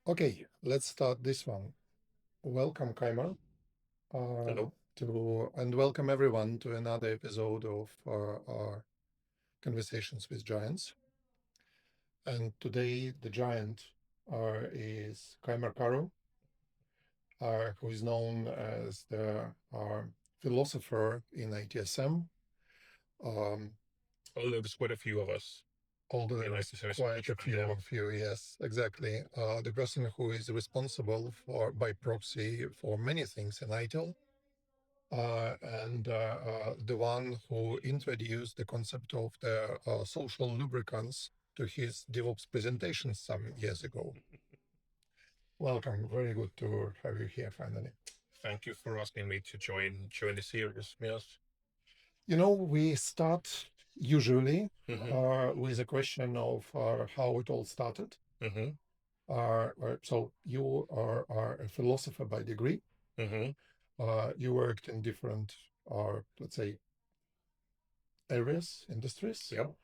Okay, let's start this one. Welcome, Kaimar, Hello. and welcome everyone to another episode of our Conversations with Giants. And today, the giant is Kaimar Karu, who is known as the philosopher in ITSM. Um, Well, there was quite a few of us Although in there was IT service quite a management. few Yeah. of you, yes, exactly. The person who is responsible for, by proxy, for many things in ITIL, and the one who introduced the concept of the social lubricants to his DevOps presentation some years ago. Welcome. Very good to have you here finally. Thank you for asking me to join the series. Yes. We start usually Mm-hmm. with a question of how it all started. Mm-hmm. So you are a philosopher by degree. Mm-hmm. You worked in different, let's say, areas, industries. Yep.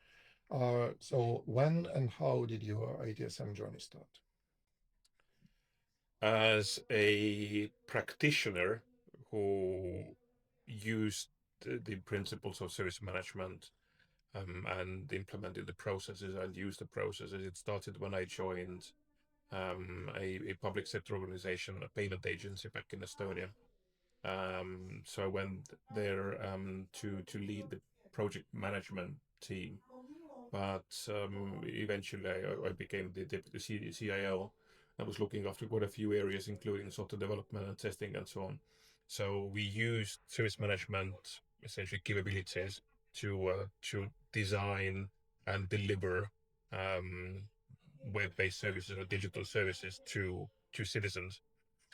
So when and how did your ITSM journey start? As a practitioner who used the principles of service management and implemented the processes and used the processes, it started when I joined a public sector organization, a payment agency back in Estonia. So I went there to lead the project management team, but eventually I became the deputy CIO. I was looking after quite a few areas, including software development and testing and so on. So we used service management essentially capabilities to design and deliver um, web-based services or digital services to citizens.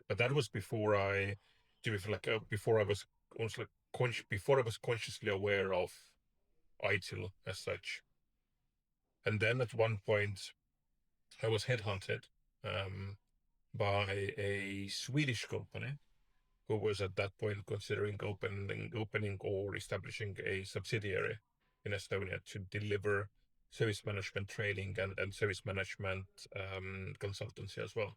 But that was before I, to be like before I was almost like before I was consciously aware of ITIL as such. And then at one point, I was headhunted um, by a Swedish company who was at that point considering opening or establishing a subsidiary in Estonia to deliver service management training and service management consultancy as well.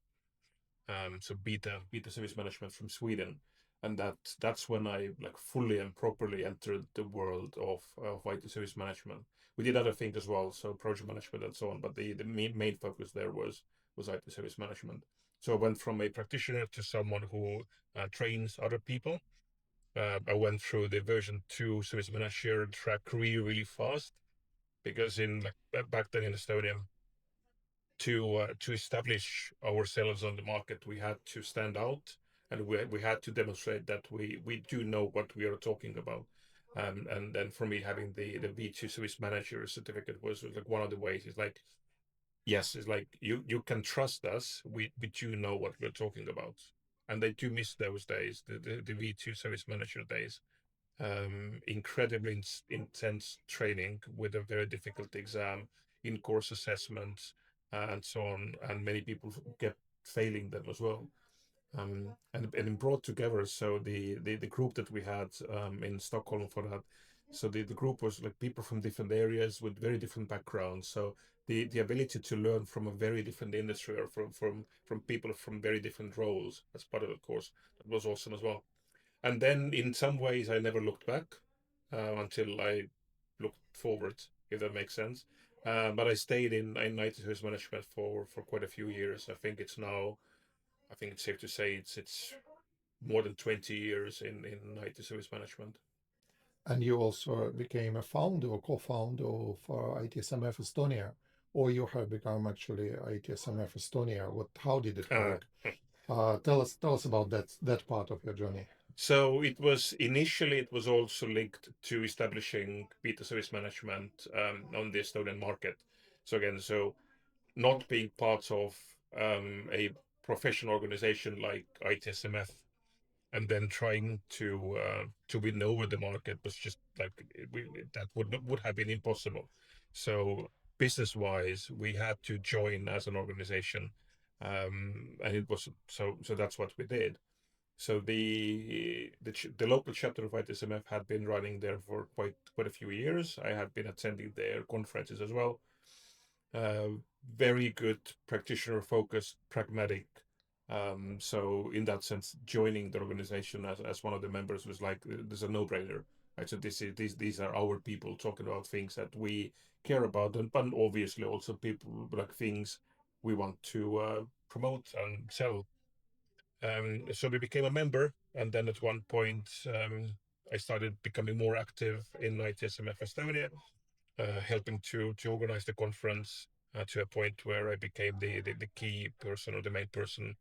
So beta service management from Sweden, and that's when I like fully and properly entered the world of IT service management. We did other things as well, so project management and so on, but the main focus there was IT service management. So I went from a practitioner to someone who trains other people. I went through the version 2 service manager track really fast because in like back then in Estonia to establish ourselves on the market, we had to stand out, and we had to demonstrate that we do know what we are talking about. And then for me, having the V2 service manager certificate was like one of the ways. It's like yes, it's like you can trust us. We do know what we're talking about, and they do miss those days, the V2 service manager days. Incredibly intense training with a very difficult exam, in course assessments, and so on. And many people get failing them as well. And brought together, so the group that we had in Stockholm for that. So the group was like people from different areas with very different backgrounds. So the ability to learn from a very different industry or from people from very different roles as part of the course, that was awesome as well. And then in some ways, I never looked back until I looked forward, if that makes sense. But I stayed in IT service management for quite a few years. I think it's safe to say it's more than 20 years in IT service management. And you also became a founder or co-founder of ITSMF Estonia, or you have become actually ITSMF Estonia. How did it Uh, work? Tell us about that part of your journey. so it was also linked to establishing beta service management on the Estonian market. So again, so not being part of a professional organization like ITSMF and then trying to win over the market was just like that would have been impossible. So business wise, we had to join as an organization, and it was so that's what we did. So the local chapter of ITSMF had been running there for quite a few years. I had been attending their conferences as well. very good practitioner focused, pragmatic. So in that sense, joining the organization as one of the members was like there's a no-brainer. Right? So these are our people talking about things that we care about, and but obviously also people like things we want to promote and sell. So we became a member, and then at one point I started becoming more active in ITSMF Estonia, helping to organize the conference to a point where I became the key person or the main person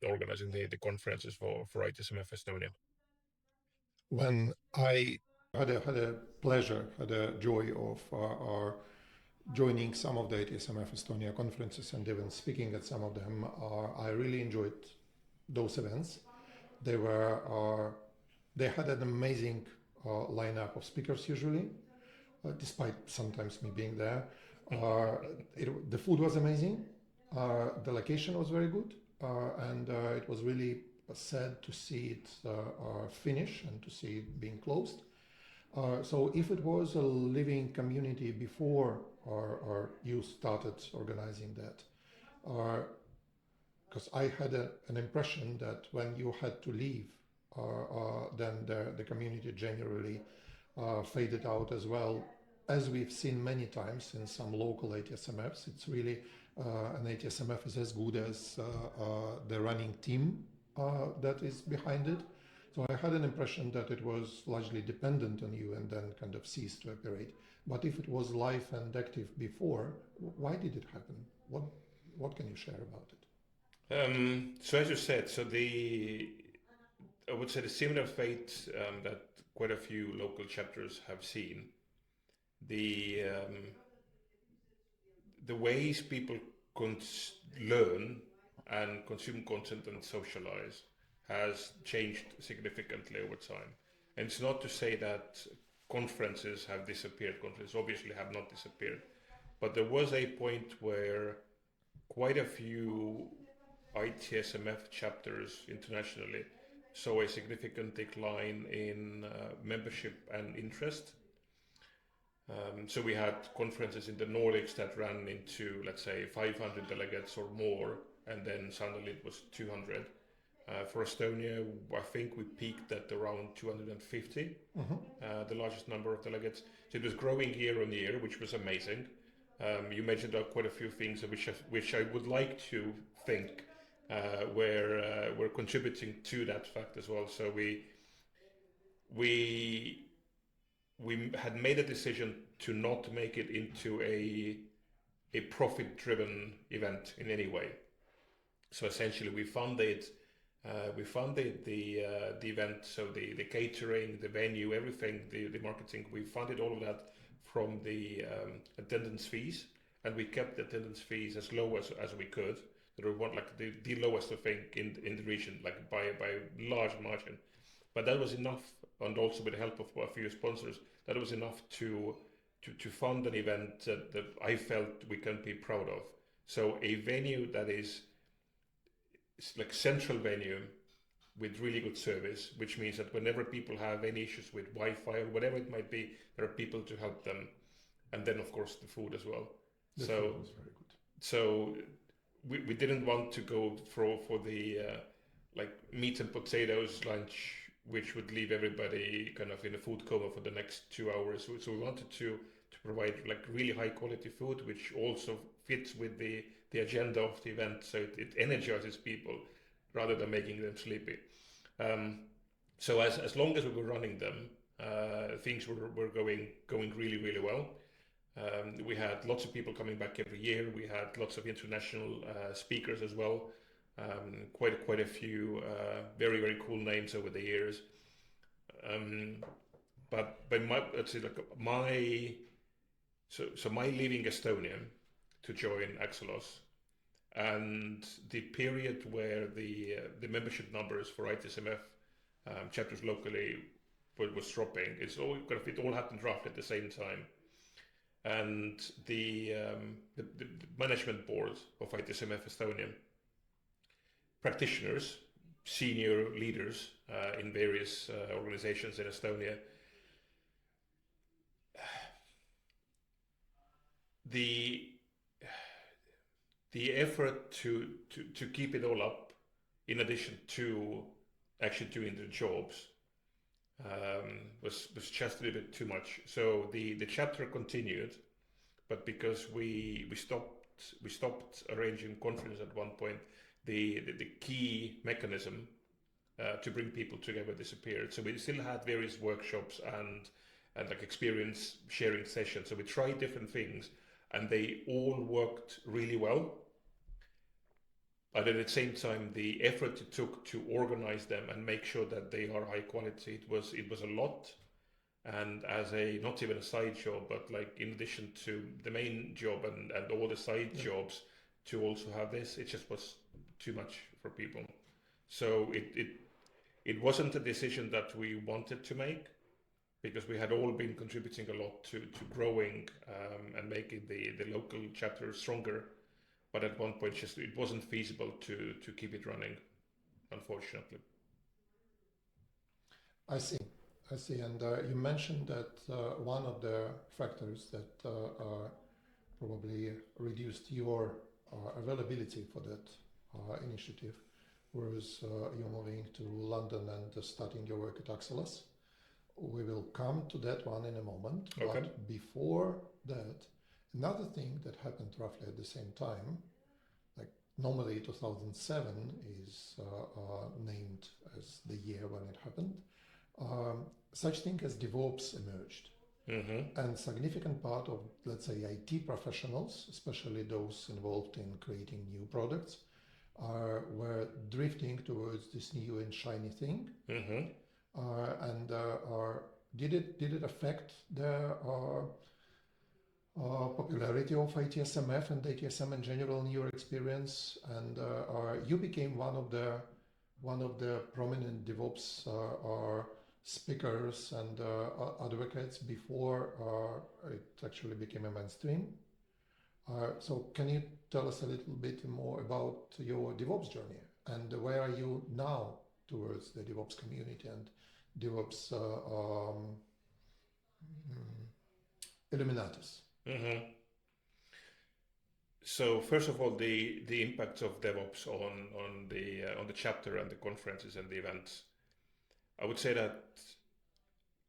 organizing the conferences for ITSMF Estonia. When I had a pleasure, had a joy of joining some of the itSMF Estonia conferences and even speaking at some of them, I really enjoyed those events. They were they had an amazing lineup of speakers usually, despite sometimes me being there. The food was amazing. The location was very good, and it was really sad to see it finish and to see it being closed. So if it was a living community before or you started organizing that, because I had an impression that when you had to leave, then the community generally faded out as well. As we've seen many times in some local itSMFs, it's really an itSMF is as good as the running team that is behind it. So I had an impression that it was largely dependent on you and then kind of ceased to operate. But if it was live and active before, why did it happen? What can you share about it? So as you said, I would say the similar fate that quite a few local chapters have seen. The the ways people learn and consume content and socialize has changed significantly over time. And it's not to say that conferences have disappeared. Conferences obviously have not disappeared. But there was a point where quite a few ITSMF chapters internationally saw a significant decline in membership and interest. So we had conferences in the Nordics that ran into, let's say, 500 delegates or more, and then suddenly it was 200. For Estonia, I think we peaked at around 250, the largest number of delegates. So it was growing year on year, which was amazing. You mentioned quite a few things which I would like to think were contributing to that fact as well. So we had made a decision to not make it into a profit-driven event in any way. So essentially, we funded the event, so the catering, the venue, everything, the marketing. We funded all of that from the attendance fees, and we kept the attendance fees as low as we could. They were one like the lowest I think in the region, like by a large margin. But that was enough, and also with the help of a few sponsors, that was enough to fund an event that I felt we can be proud of. So a venue that is like central venue with really good service, which means that whenever people have any issues with Wi-Fi or whatever it might be, there are people to help them, and then of course the food as well. The so food was very good. So we didn't want to go for the like meat and potatoes lunch, which would leave everybody kind of in a food coma for the next 2 hours. So we wanted to provide like really high quality food, which also fits with the agenda of the event. So it energizes people rather than making them sleepy. So as long as we were running them, things were going really well. We had lots of people coming back every year. We had lots of international speakers as well. Quite a few very cool names over the years. But by my let's say like my so my leaving Estonia to join Axelos, and the period where the membership numbers for ITSMF chapters locally was dropping. It all happened roughly at the same time, and the management board of ITSMF Estonia, practitioners, senior leaders in various organizations in Estonia, the the effort to keep it all up, in addition to actually doing the jobs, was just a little bit too much. So the chapter continued, but because we stopped arranging conferences at one point, the key mechanism to bring people together disappeared. So we still had various workshops and like experience sharing sessions. So we tried different things, and they all worked really well. But at the same time, the effort it took to organize them and make sure that they are high quality, it was a lot. And as a not even a side job, but like in addition to the main job and all the side jobs, to also have this, it just was too much for people. So it wasn't a decision that we wanted to make, because we had all been contributing a lot to growing and making the local chapter stronger. But at one point, just it wasn't feasible to keep it running, unfortunately. I see. I see. And you mentioned that one of the factors that probably reduced your availability for that initiative was you moving to London and starting your work at Axelos. We will come to that one in a moment. Okay. But before that, another thing that happened roughly at the same time, like normally 2007 is named as the year when it happened, such thing as DevOps emerged. Mm-hmm. And significant part of, let's say, IT professionals, especially those involved in creating new products, were drifting towards this new and shiny thing. Mm-hmm. Did it affect the popularity of ITSMF and ITSM in general in your experience? And you became one of the prominent DevOps speakers and advocates before it actually became a mainstream. So can you tell us a little bit more about your DevOps journey and where are you now towards the DevOps community and DevOps Illuminatus? Mm-hmm. So first of all, the impact of DevOps on the chapter and the conferences and the events. I would say that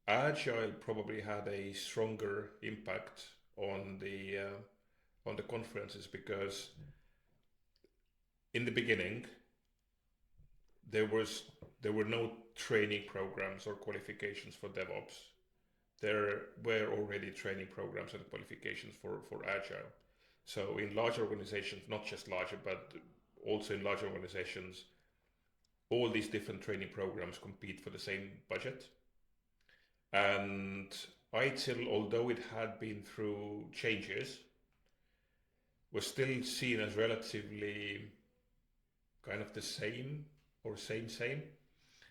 Agile probably had a stronger impact on the conferences, because in the beginning there were no training programs or qualifications for DevOps. There were already training programs and qualifications for Agile. So in large organizations, not just larger, but also in large organizations, all these different training programs compete for the same budget. And ITIL, although it had been through changes, was still seen as relatively kind of the same or same.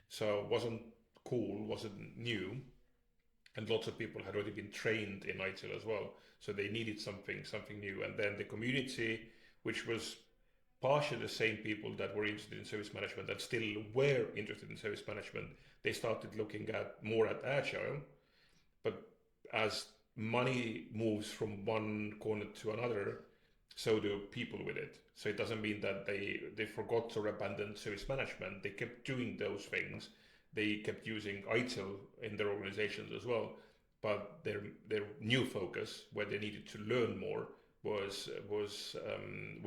So it wasn't cool, wasn't new. And lots of people had already been trained in ITIL as well. So they needed something new. And then the community, which was partially the same people that were interested in service management and still were interested in service management, they started looking more at Agile. But as money moves from one corner to another, so do people with it. So it doesn't mean that they forgot or abandoned service management. They kept doing those things. They kept using ITIL in their organizations as well. But their new focus, where they needed to learn more, were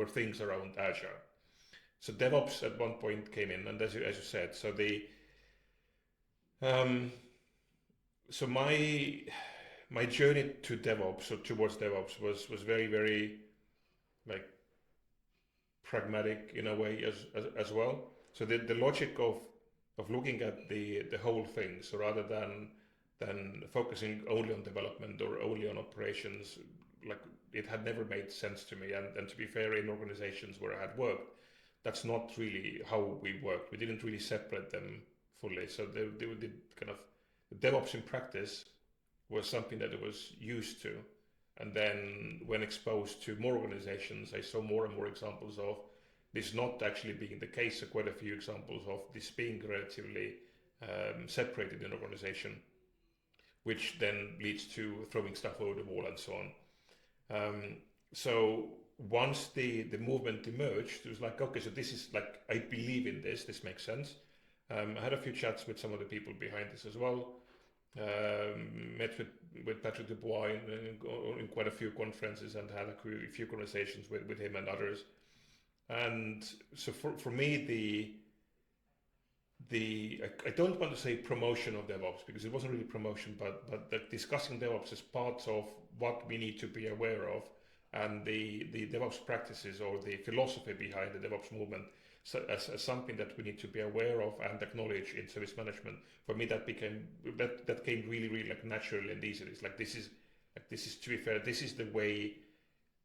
things around Agile. So DevOps at one point came in, and as you said, so so my journey to DevOps or towards DevOps was very, very like pragmatic in a way as well. So the logic of looking at the whole thing, so rather than focusing only on development or only on operations, like it had never made sense to me. And to be fair, in organizations where I had worked, that's not really how we worked. We didn't really separate them fully. So they did kind of DevOps in practice was something that I was used to. And then when exposed to more organizations, I saw more and more examples of this not actually being the case. So quite a few examples of this being relatively separated in an organization, which then leads to throwing stuff over the wall and so on. So once the movement emerged, it was like, okay, so this is like, I believe in this. This makes sense. I had a few chats with some of the people behind this as well. Met with Patrick Dubois in quite a few conferences and had a few conversations with him and others. And so for me, I don't want to say promotion of DevOps because it wasn't really promotion, but the discussing DevOps as part of what we need to be aware of and the DevOps practices or the philosophy behind the DevOps movement, so as something that we need to be aware of and acknowledge in service management. For me, that came really like naturally and easily. It's like this is to be fair, this is the way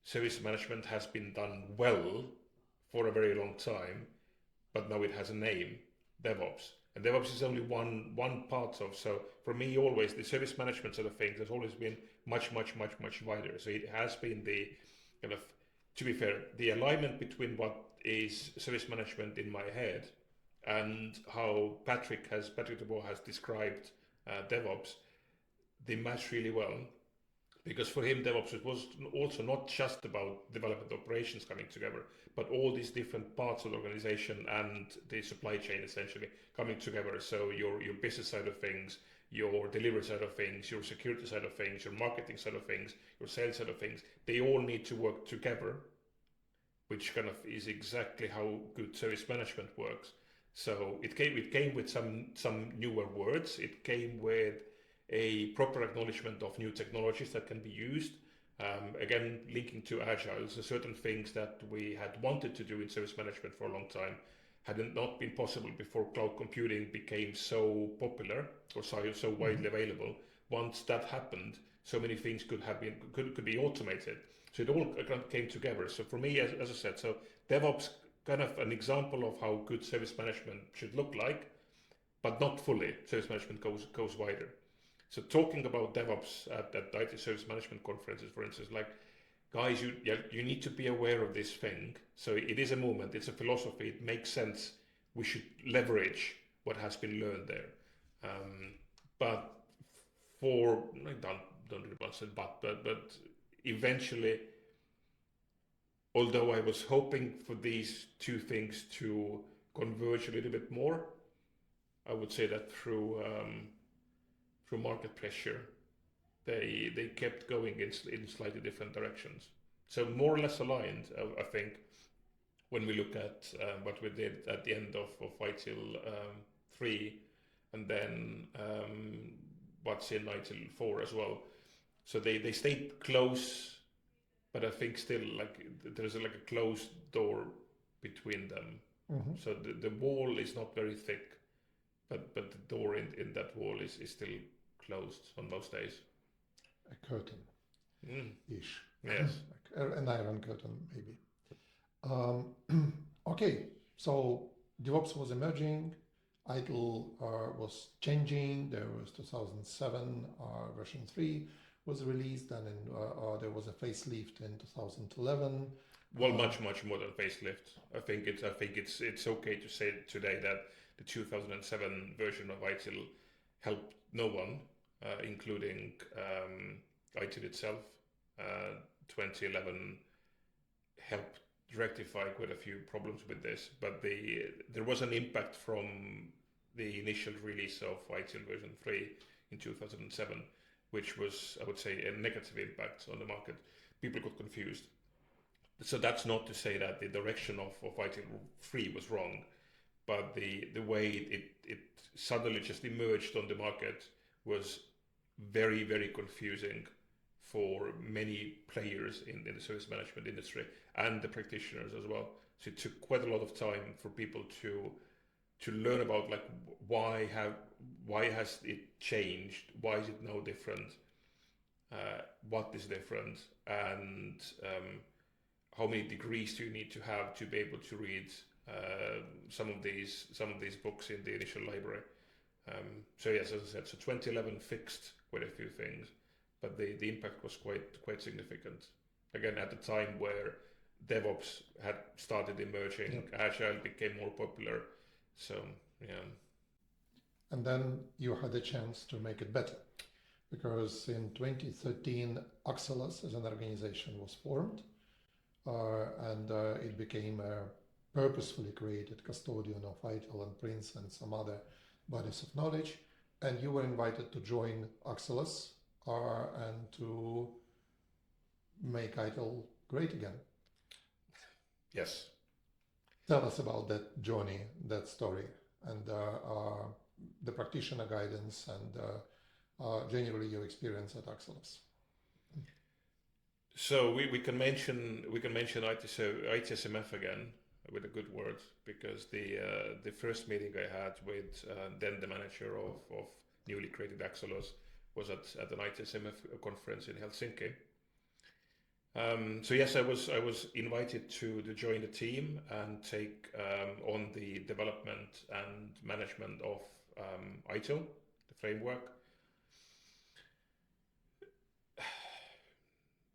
service management has been done well for a very long time, but now it has a name, DevOps. And DevOps is only one part of. So for me, always the service management sort of things has always been much wider. So it has been the kind of, to be fair, the alignment between what is service management in my head and how Patrick Dubois has described DevOps, they match really well. Because for him, DevOps was also not just about development operations coming together, but all these different parts of the organization and the supply chain essentially coming together. So your business side of things, your delivery side of things, your security side of things, your marketing side of things, your sales side of things, they all need to work together, which kind of is exactly how good service management works. So it came with some newer words. It came with a proper acknowledgement of new technologies that can be used. Again, linking to Agile, so certain things that we had wanted to do in service management for a long time had not been possible before cloud computing became so popular or so widely available. Once that happened, so many things could be automated. So it all kind of came together. So for me, as I said, so DevOps kind of an example of how good service management should look like, but not fully. Service management goes wider. So talking about DevOps at IT service management conferences, for instance, like, guys, you need to be aware of this thing. So it is a movement, it's a philosophy, it makes sense. We should leverage what has been learned there. But for, I don't really want to say but eventually, although I was hoping for these two things to converge a little bit more, I would say that through market pressure, they kept going in slightly different directions. So more or less aligned, I think, when we look at what we did at the end of ITIL 3, and then what's in ITIL 4 as well. So they stayed close, but I think still like there's like a closed door between them. Mm-hmm. So the wall is not very thick, but the door in that wall is still closed on most days. A curtain-ish. Yes. Like an iron curtain, maybe. Okay, so DevOps was emerging, ITIL was changing. There was 2007 version 3 was released, and there was a facelift in 2011. Well, much more than facelift. I think it's okay to say today that the 2007 version of ITIL helped no one, including ITIL itself. 2011 helped rectify quite a few problems with this, but there was an impact from the initial release of ITIL version 3 in 2007, which was, I would say, a negative impact on the market. People got confused. So that's not to say that the direction of ITIL 3 was wrong, but the way it suddenly just emerged on the market was very confusing for many players in the service management industry and the practitioners as well. So it took quite a lot of time for people to learn about like why has it changed, why is it now different, what is different, and how many degrees do you need to have to be able to read some of these books in the initial library. So yes, as I said, so 2011 fixed quite a few things, but the impact was quite significant. Again, at the time where DevOps had started emerging, Yep. Agile became more popular. So yeah. And then you had a chance to make it better, because in 2013, Axelos as an organization was formed. and it became a purposefully created custodian of ITIL and Prince and some other bodies of knowledge. And you were invited to join Axelos and to make ITIL great again. Yes. Tell us about that journey, that story, and the practitioner guidance and generally your experience at Axelos. So we can mention ITSMF again with a good word, because the first meeting I had with then the manager of newly created Axelos was at an ITSMF conference in Helsinki. So yes, I was invited to join the team and take on the development and management of ITIL, the framework.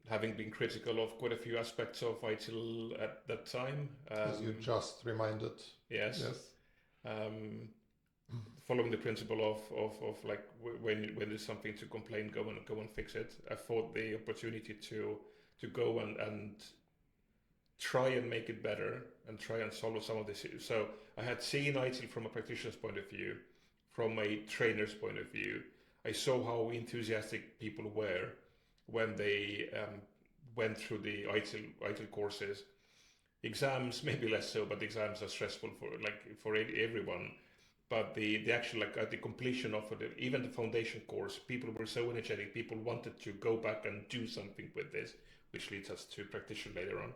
Having been critical of quite a few aspects of ITIL at that time. As you just reminded. Yes. Yes. Following the principle of like when there's something to complain, go and fix it. I thought the opportunity to go and try and make it better and try and solve some of this. So I had seen ITIL from a practitioner's point of view, from a trainer's point of view. I saw how enthusiastic people were when they went through the ITIL courses. Exams maybe less so, but exams are stressful for everyone. But the actual at the completion of even the foundation course, people were so energetic. People wanted to go back and do something with this, which leads us to practitioner later on.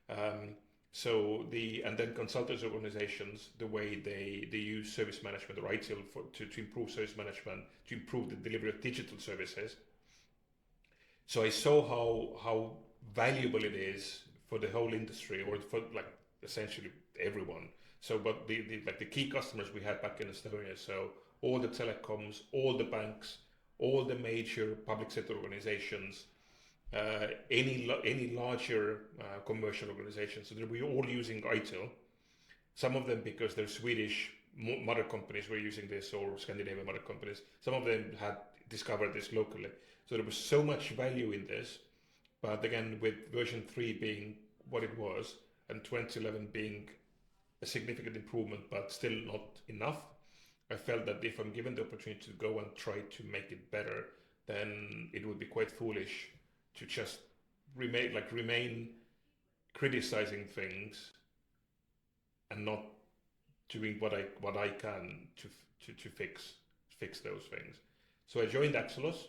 And then consultants organizations, the way they use service management or ITIL to improve service management, to improve the delivery of digital services. So I saw how valuable it is for the whole industry, or for like essentially everyone. So but the key customers we had back in Estonia, so all the telecoms, all the banks, all the major public sector organizations, any larger commercial organizations, so they were all using ITIL. Some of them because they're Swedish mother companies were using this, or Scandinavian mother companies. Some of them had discovered this locally. So there was so much value in this, but again, with version 3 being what it was, and 2011 being a significant improvement, but still not enough, I felt that if I'm given the opportunity to go and try to make it better, then it would be quite foolish to just remain criticizing things and not doing what I can to fix those things. So I joined Axelos.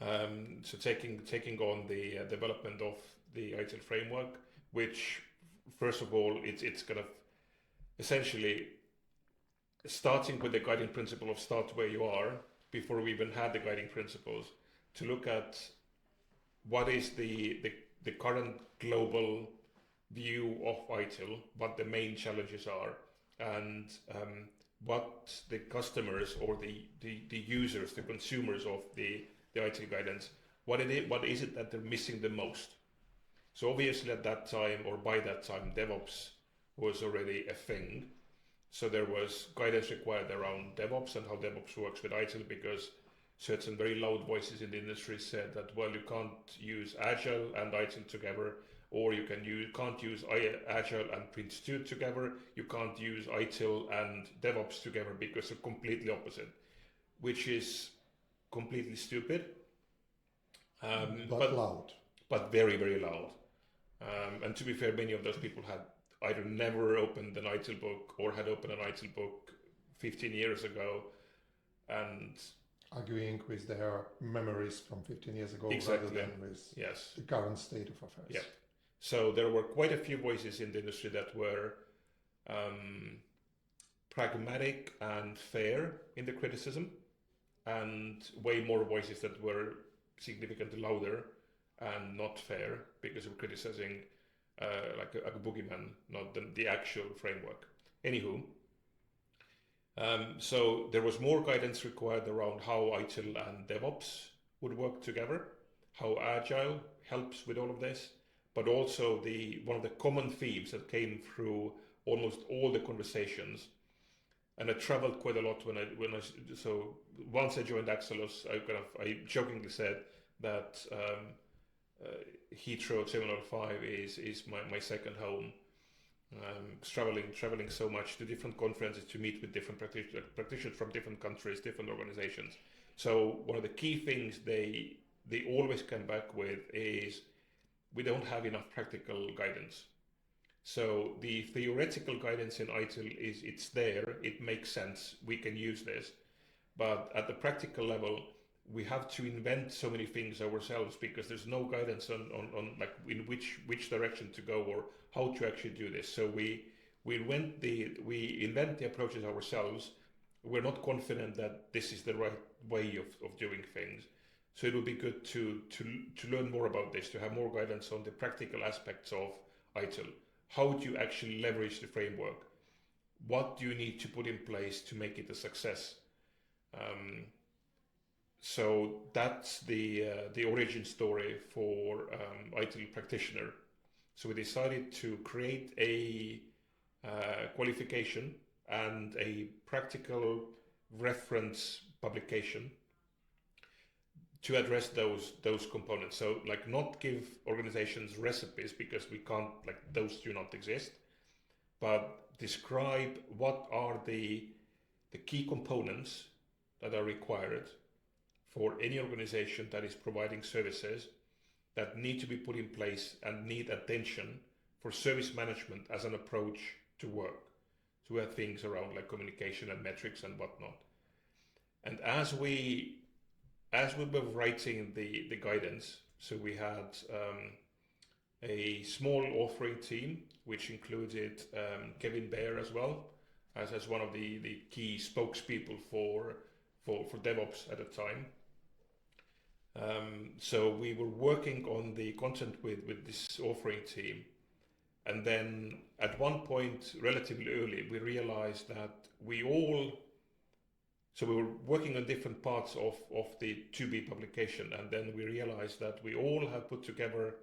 So taking on the development of the ITIL framework, which first of all it's kind of essentially starting with the guiding principle of start where you are, before we even had the guiding principles, to look at what is the current global view of ITIL, what the main challenges are, and what the customers or the users, the consumers of the ITIL guidance, what is it that they're missing the most. So obviously at that time, or by that time, DevOps was already a thing. So there was guidance required around DevOps and how DevOps works with ITIL, because certain very loud voices in the industry said that, well, you can't use Agile and ITIL together, or you can't use Agile and Prince2 together, you can't use ITIL and DevOps together because they're completely opposite, which is completely stupid. But loud. But very, very loud. And to be fair, many of those people had either never opened an ITIL book or had opened an ITIL book 15 years ago, and arguing with their memories from 15 years ago, exactly, rather than with yes, the current state of affairs. Yeah. So there were quite a few voices in the industry that were pragmatic and fair in the criticism, and way more voices that were significantly louder and not fair, because of criticizing like a boogeyman, not the actual framework. Anywho, so there was more guidance required around how ITIL and DevOps would work together, how Agile helps with all of this, but also one of the common themes that came through almost all the conversations. And I traveled quite a lot so once I joined Axelos, I jokingly said that Heathrow Terminal 5 is my second home. Traveling so much to different conferences to meet with different practitioners from different countries, different organizations. So one of the key things they always come back with is we don't have enough practical guidance. So the theoretical guidance in ITIL is it's there, it makes sense, we can use this, but at the practical level, we have to invent so many things ourselves because there's no guidance on like in which direction to go or how to actually do this. So we invent the approaches ourselves. We're not confident that this is the right way of doing things. So it would be good to learn more about this, to have more guidance on the practical aspects of ITIL. How do you actually leverage the framework? What do you need to put in place to make it a success? So that's the origin story for ITIL practitioner. So we decided to create a qualification and a practical reference publication to address those components. So like not give organizations recipes because we can't, like those do not exist, but describe what are the key components that are required for any organization that is providing services that need to be put in place and need attention for service management as an approach to work. So we have things around like communication and metrics and whatnot. And as we were writing the guidance, so we had a small authoring team, which included Kevin Baer as well, as one of the key spokespeople for DevOps at the time. So we were working on the content with this authoring team. And then at one point, relatively early, we realized that so we were working on different parts of the to-be publication, and then we realized that we all had put together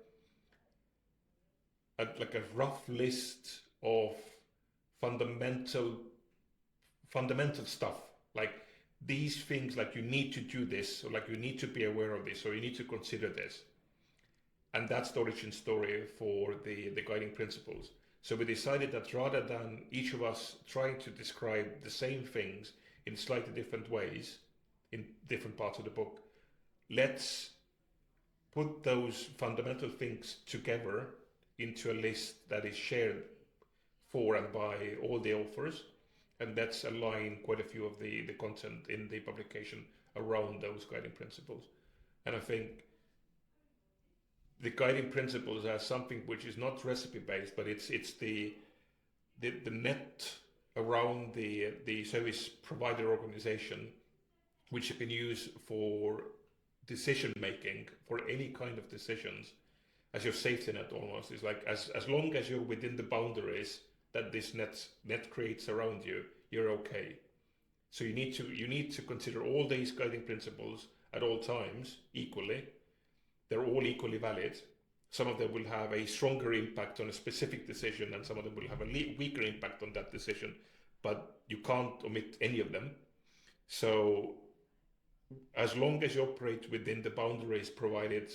like a rough list of fundamental stuff, like these things, like you need to do this, or like you need to be aware of this, or you need to consider this. And that's the origin story for the guiding principles. So we decided that rather than each of us trying to describe the same things in slightly different ways in different parts of the book, let's put those fundamental things together into a list that is shared for and by all the authors, and let's align quite a few of the content in the publication around those guiding principles. And I think the guiding principles are something which is not recipe based, but it's the net around the service provider organization, which you can use for decision making, for any kind of decisions, as your safety net almost. Is like as long as you're within the boundaries that this net creates around you, you're okay. So you need to consider all these guiding principles at all times equally. They're all equally valid. Some of them will have a stronger impact on a specific decision, and some of them will have a weaker impact on that decision, but you can't omit any of them. So as long as you operate within the boundaries provided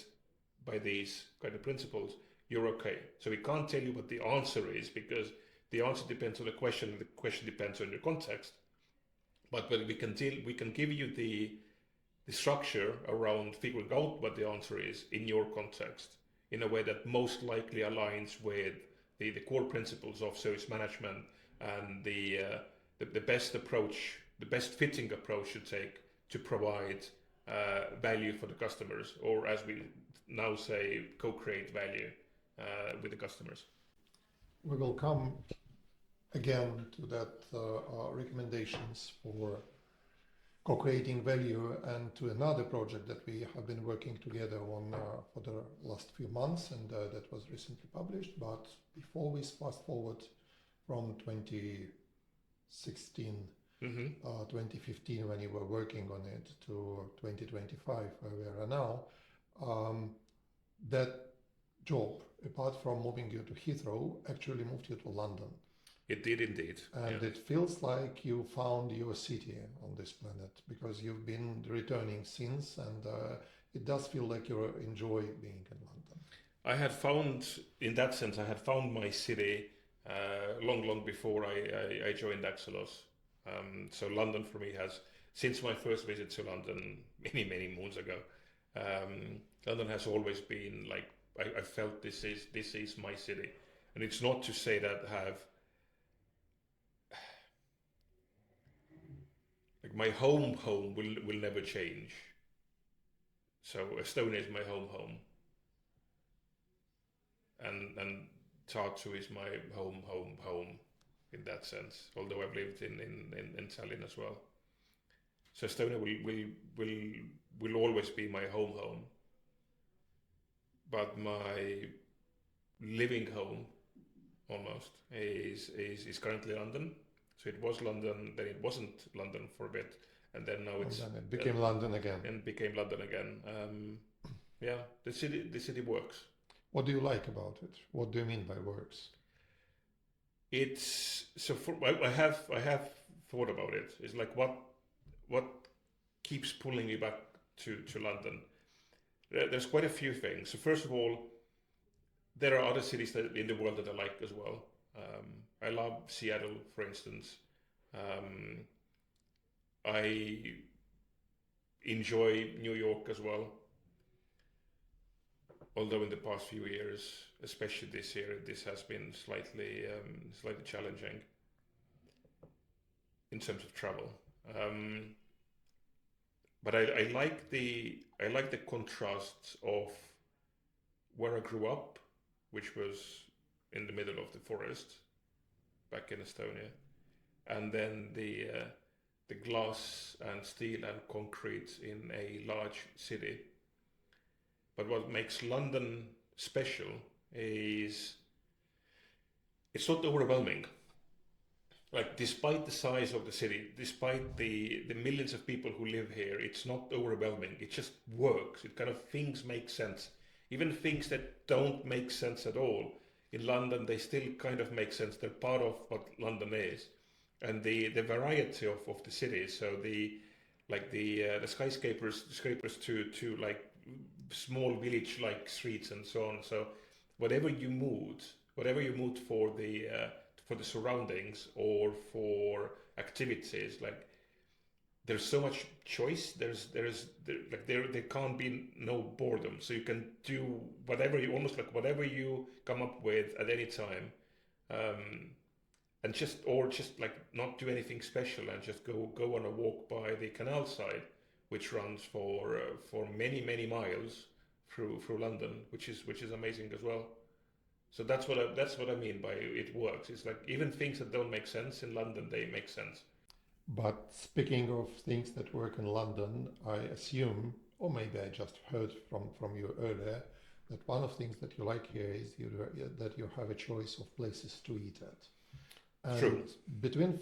by these kind of principles, you're okay. So we can't tell you what the answer is, because the answer depends on the question, and the question depends on your context. But we can give you the structure around figuring out what the answer is in your context in a way that most likely aligns with the core principles of service management and the best approach, the best fitting approach to take to provide value for the customers, or as we now say, co-create value with the customers. We will come again to that recommendations for co-creating value, and to another project that we have been working together on for the last few months, and that was recently published. But before we fast forward from 2016, 2015, when you were working on it, to 2025, where we are now, that job, apart from moving you to Heathrow, actually moved you to London. It did indeed. And it feels like you found your city on this planet, because you've been returning since, and it does feel like you enjoy being in London. I had found, in that sense, I had found my city long before I joined Axelos. So London for me has, since my first visit to London many moons ago, London has always been like I felt this is my city, and it's not to say that have like my home will never change. So Estonia is my home, and Tartu is my home in that sense. Although I've lived in Tallinn as well, so Estonia will always be my home, but my living home almost is currently London. So it was London, then it wasn't London for a bit, and then now And then it became London again. And became London again. Yeah, the city works. What do you like about it? What do you mean by works? It's so for I have thought about it. It's like what keeps pulling me back to London. There's quite a few things. So first of all, there are other cities that in the world that I like as well. I love Seattle, for instance. I enjoy New York as well. Although in the past few years, especially this year, this has been slightly challenging in terms of travel. But I like the contrasts of where I grew up, which was in the middle of the forest back in Estonia, and then the glass and steel and concrete in a large city. But what makes London special is it's not overwhelming. Like, despite the size of the city, despite the millions of people who live here, it's not overwhelming. It just works. It kind of, things make sense. Even things that don't make sense at all, in London, they still kind of make sense. They're part of what London is. And the variety of the city, so the skyscrapers to like small village like streets and so on. So whatever you mood for the surroundings or for activities, like there's so much choice. There can't be no boredom. So you can do whatever you almost like whatever you come up with at any time. And just like not do anything special and just go on a walk by the canal side, which runs for many miles through London, which is amazing as well. So that's what I mean by it works. It's like even things that don't make sense in London, they make sense. But speaking of things that work in London, I assume, or maybe I just heard from you earlier, that one of the things that you like here is that you have a choice of places to eat at. And True. between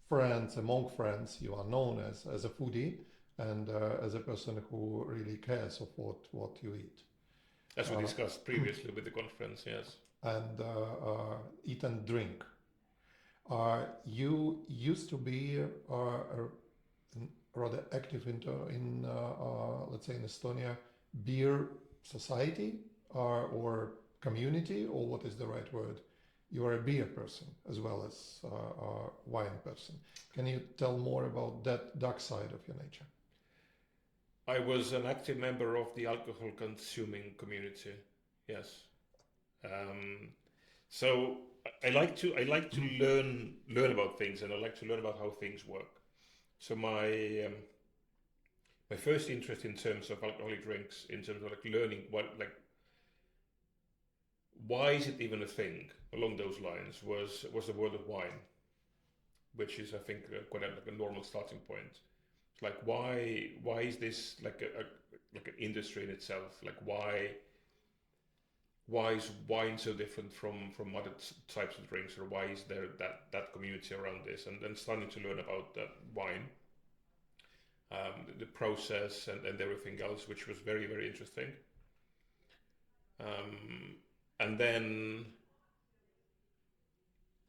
friends, among friends, you are known as a foodie and as a person who really cares of what you eat. As we discussed previously with the conference, yes. And eat and drink. You used to be rather active in let's say in Estonia, beer society or community, or what is the right word? You are a beer person as well as a wine person. Can you tell more about that dark side of your nature? I was an active member of the alcohol consuming community. Yes. So I like to learn about things, and I like to learn about how things work. So my first interest in terms of alcoholic drinks, in terms of like learning why is it even a thing along those lines, was the world of wine, which is I think quite a normal starting point. Like why is this like an industry in itself? Like why is wine so different from other types of drinks, or why is there that community around this? And then starting to learn about that wine, the process and everything else, which was very interesting. And then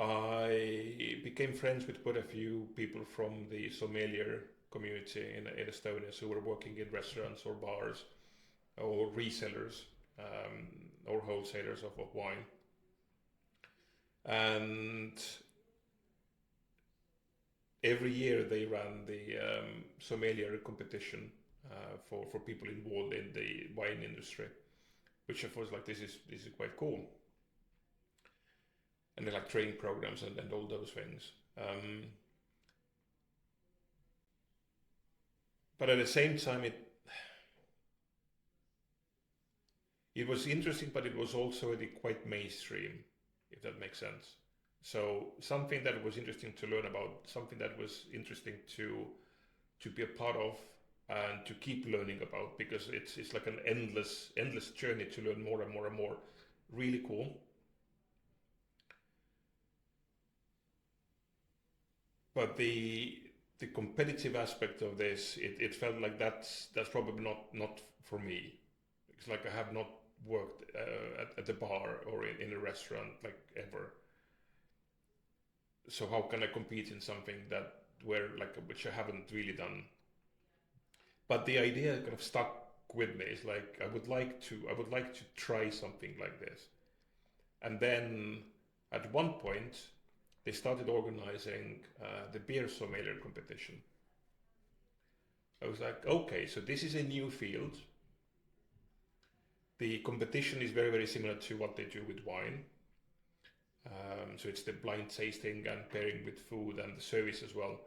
I became friends with quite a few people from the sommelier community in Estonia, who were working in restaurants or bars or resellers. or wholesalers of wine. And every year they ran the sommelier competition for people involved in the wine industry, which of course, like, this is quite cool. And they like training programs and all those things. But at the same time, it was interesting, but it was also quite mainstream, if that makes sense. So something that was interesting to learn about, something that was interesting to be a part of and to keep learning about, because it's like an endless journey to learn more and more and more. Really cool. But the competitive aspect of this, it felt like that's probably not for me. It's like I have not worked at the bar or in a restaurant like ever. So how can I compete in something which I haven't really done? But the idea kind of stuck with me. It's like I would like to try something like this. And then at one point they started organizing the beer sommelier competition. I was like, okay, so this is a new field. The competition is very, very similar to what they do with wine. So it's the blind tasting and pairing with food and the service as well.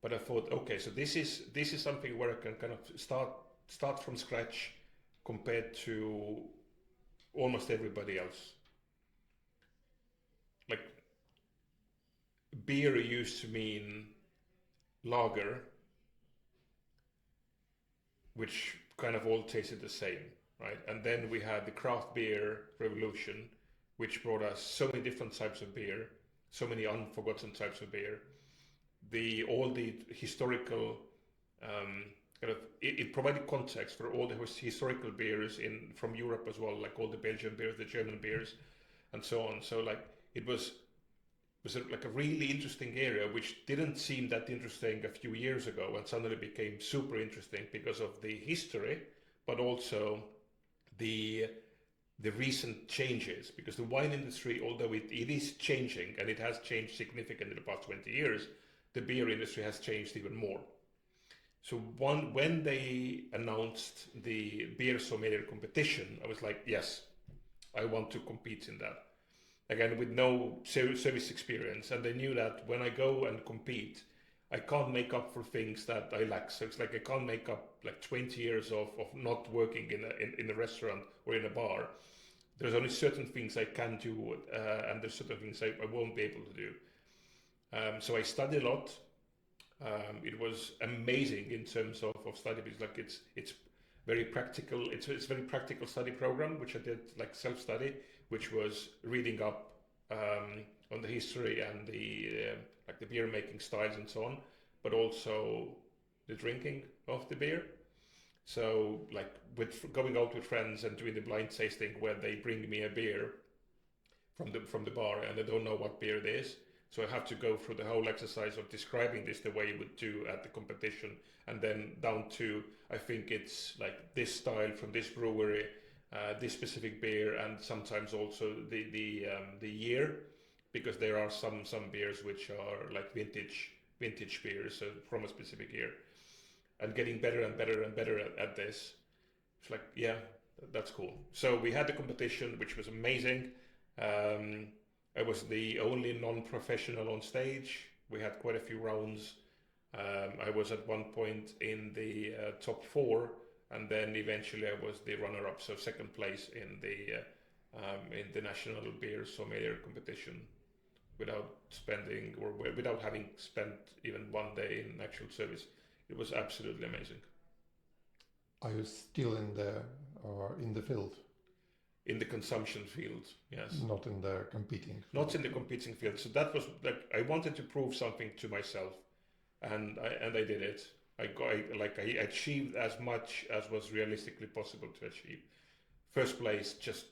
But I thought, okay, so this is something where I can kind of start from scratch compared to almost everybody else. Like, beer used to mean lager, which kind of all tasted the same, right? And then we had the craft beer revolution, which brought us so many different types of beer, so many unforgotten types of beer. All the historical it provided context for all the historical beers from Europe as well, like all the Belgian beers, the German beers, and so on. So like it was like a really interesting area, which didn't seem that interesting a few years ago, and suddenly became super interesting because of the history, but also the recent changes. Because the wine industry, although it is changing, and it has changed significantly in the past 20 years, the beer industry has changed even more. So when they announced the beer sommelier competition, I was like, yes, I want to compete in that. Again, with no service experience, and they knew that when I go and compete, I can't make up for things that I lack. So it's like I can't make up like 20 years of not working in a restaurant or in a bar. There's only certain things I can do, and there's certain things I won't be able to do. So I studied a lot. It was amazing in terms of study, because like it's very practical. It's very practical study program, which I did like self-study, which was reading up on the history and the like the beer making styles and so on, but also the drinking of the beer. So like with going out with friends and doing the blind tasting, where they bring me a beer from the bar and I don't know what beer it is. So I have to go through the whole exercise of describing this the way you would do at the competition, and then down to, I think it's like this style from this brewery, this specific beer, and sometimes also the year, because there are some beers which are like vintage beers, so from a specific year, and getting better and better and better at this. It's like, yeah, that's cool. So we had the competition, which was amazing. I was the only non-professional on stage. We had quite a few rounds. I was at one point in the top 4, and then eventually I was the runner-up, so second place in the national beer sommelier competition, without having spent even one day in actual service. It was absolutely amazing. Are you still in the field? In the consumption field, yes. Not in the competing. Not in the competing field. So that was like, I wanted to prove something to myself, and I did it. I achieved as much as was realistically possible to achieve. First place, just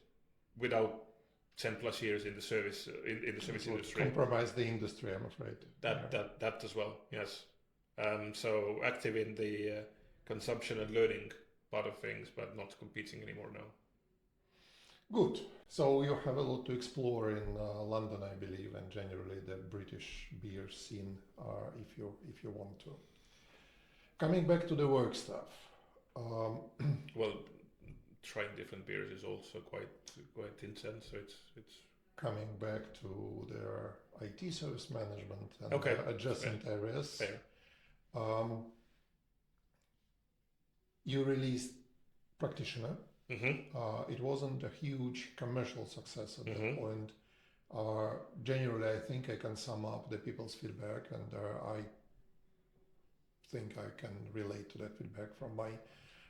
without 10+ years in the service industry. Compromise the industry, I'm afraid. That as well, yes. So active in the consumption and learning part of things, but not competing anymore now. Good. So you have a lot to explore in London, I believe, and generally the British beer scene, if you want to. Coming back to the work stuff. Well, trying different beers is also quite intense. So it's coming back to their IT service management and okay. adjacent areas. Fair. You released Practitioner. Mm-hmm. It wasn't a huge commercial success at Mm-hmm. that point. Generally, I think I can sum up the people's feedback, and I think I can relate to that feedback from my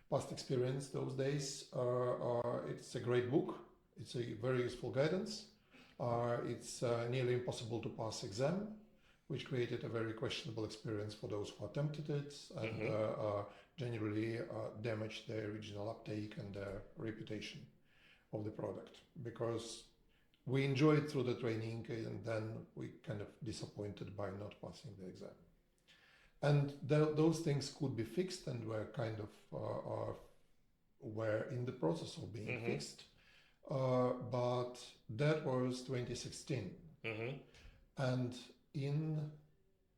past experience those days. It's a great book. It's a very useful guidance. It's nearly impossible to pass exam, which created a very questionable experience for those who attempted it, and generally damaged their original uptake and their reputation of the product, because we enjoyed through the training and then we kind of disappointed by not passing the exam. And those things could be fixed and were kind of were in the process of being fixed. But that was 2016. And in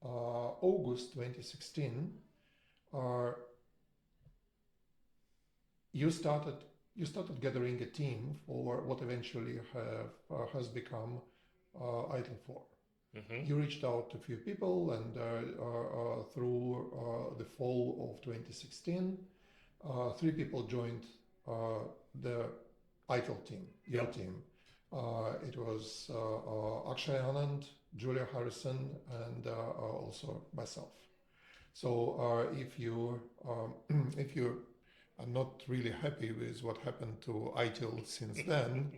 August 2016, you started gathering a team for what eventually has become ITIL 4. You reached out to a few people, and through the fall of 2016, 3 people joined the ITIL team, your team. It was Akshay Anand, Julia Harrison, and also myself. So if you are not really happy with what happened to ITIL since then,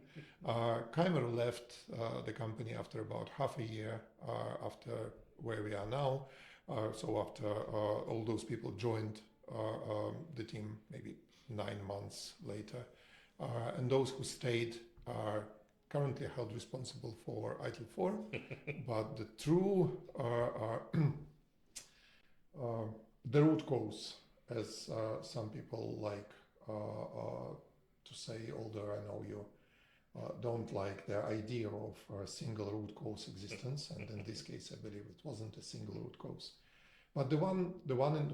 Kaimar left the company after about half a year after where we are now. So after all those people joined the team maybe 9 months later. And those who stayed are currently held responsible for ITIL 4. But the true, the root cause, as some people like to say, although I know you don't like the idea of a single root cause existence, and in this case I believe it wasn't a single root cause. But the one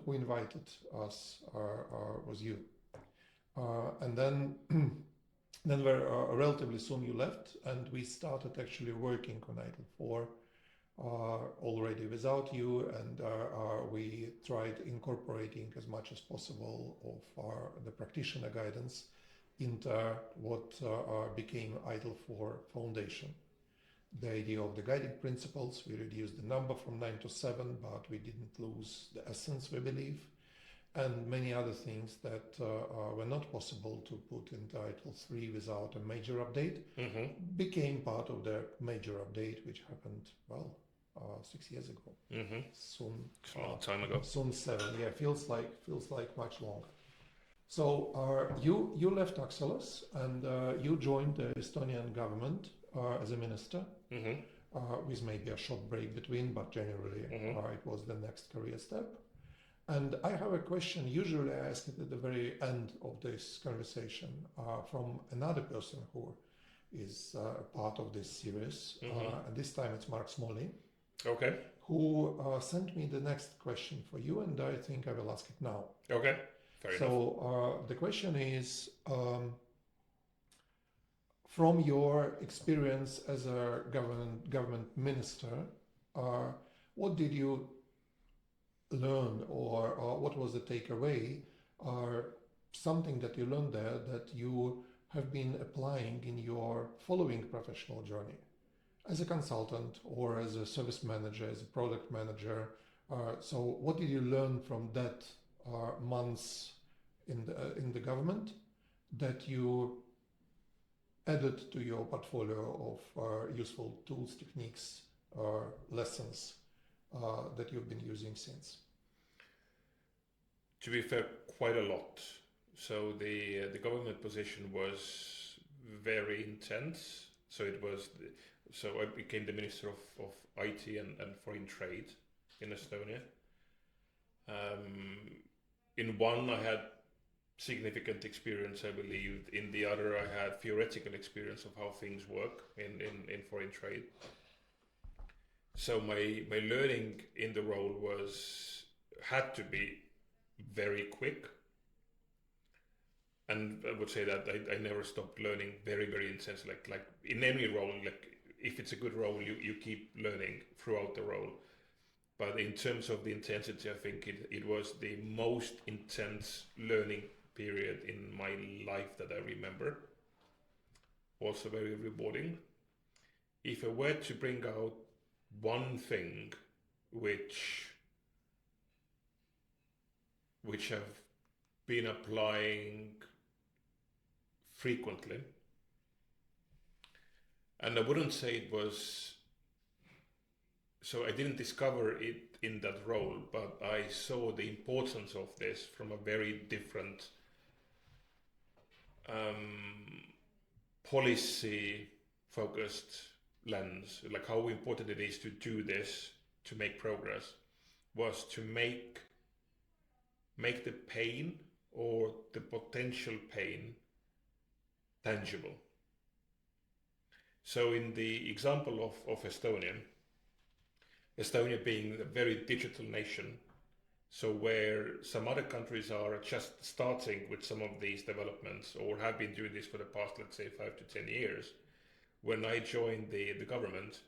who invited us was you. And then relatively soon you left, and we started actually working on ITIL 4 already without you, and we tried incorporating as much as possible of the practitioner guidance into what became ITIL 4 Foundation. The idea of the guiding principles, we reduced the number from 9 to 7, but we didn't lose the essence, we believe, and many other things that were not possible to put into ITIL 3 without a major update, became part of the major update, which happened, 6 years ago. Soon, it's a long time ago. Soon 7. Yeah, feels like much longer. So you left Axelos, and you joined the Estonian government as a minister, with maybe a short break between, but generally it was the next career step. And I have a question. Usually I ask it at the very end of this conversation from another person who is part of this series. And this time it's Mark Smalley. Okay. Who sent me the next question for you, and I think I will ask it now. Okay. Fair enough. So the question is, from your experience as a government minister, what did you learn, or what was the takeaway, or something that you learned there that you have been applying in your following professional journey as a consultant or as a service manager, as a product manager? So what did you learn from that months in the government that you added to your portfolio of useful tools, techniques, lessons that you've been using since? To be fair, quite a lot. So the government position was very intense. So it was. So I became the Minister of IT and Foreign Trade in Estonia. In one, I had significant experience, I believe. In the other, I had theoretical experience of how things work in foreign trade. So my learning in the role had to be very quick, and I would say that I never stopped learning very intense. Like in any role, like if it's a good role, you keep learning throughout the role. But in terms of the intensity, I think it was the most intense learning period in my life that I remember. Also very rewarding. If I were to bring out one thing which I've been applying frequently, and I wouldn't say it was, so I didn't discover it in that role, but I saw the importance of this from a very different policy focused lens, like how important it is to do this to make progress, was to make the pain or the potential pain tangible. So in the example of Estonia being a very digital nation, so where some other countries are just starting with some of these developments or have been doing this for the past, let's say, 5 to 10 years, when I joined the government,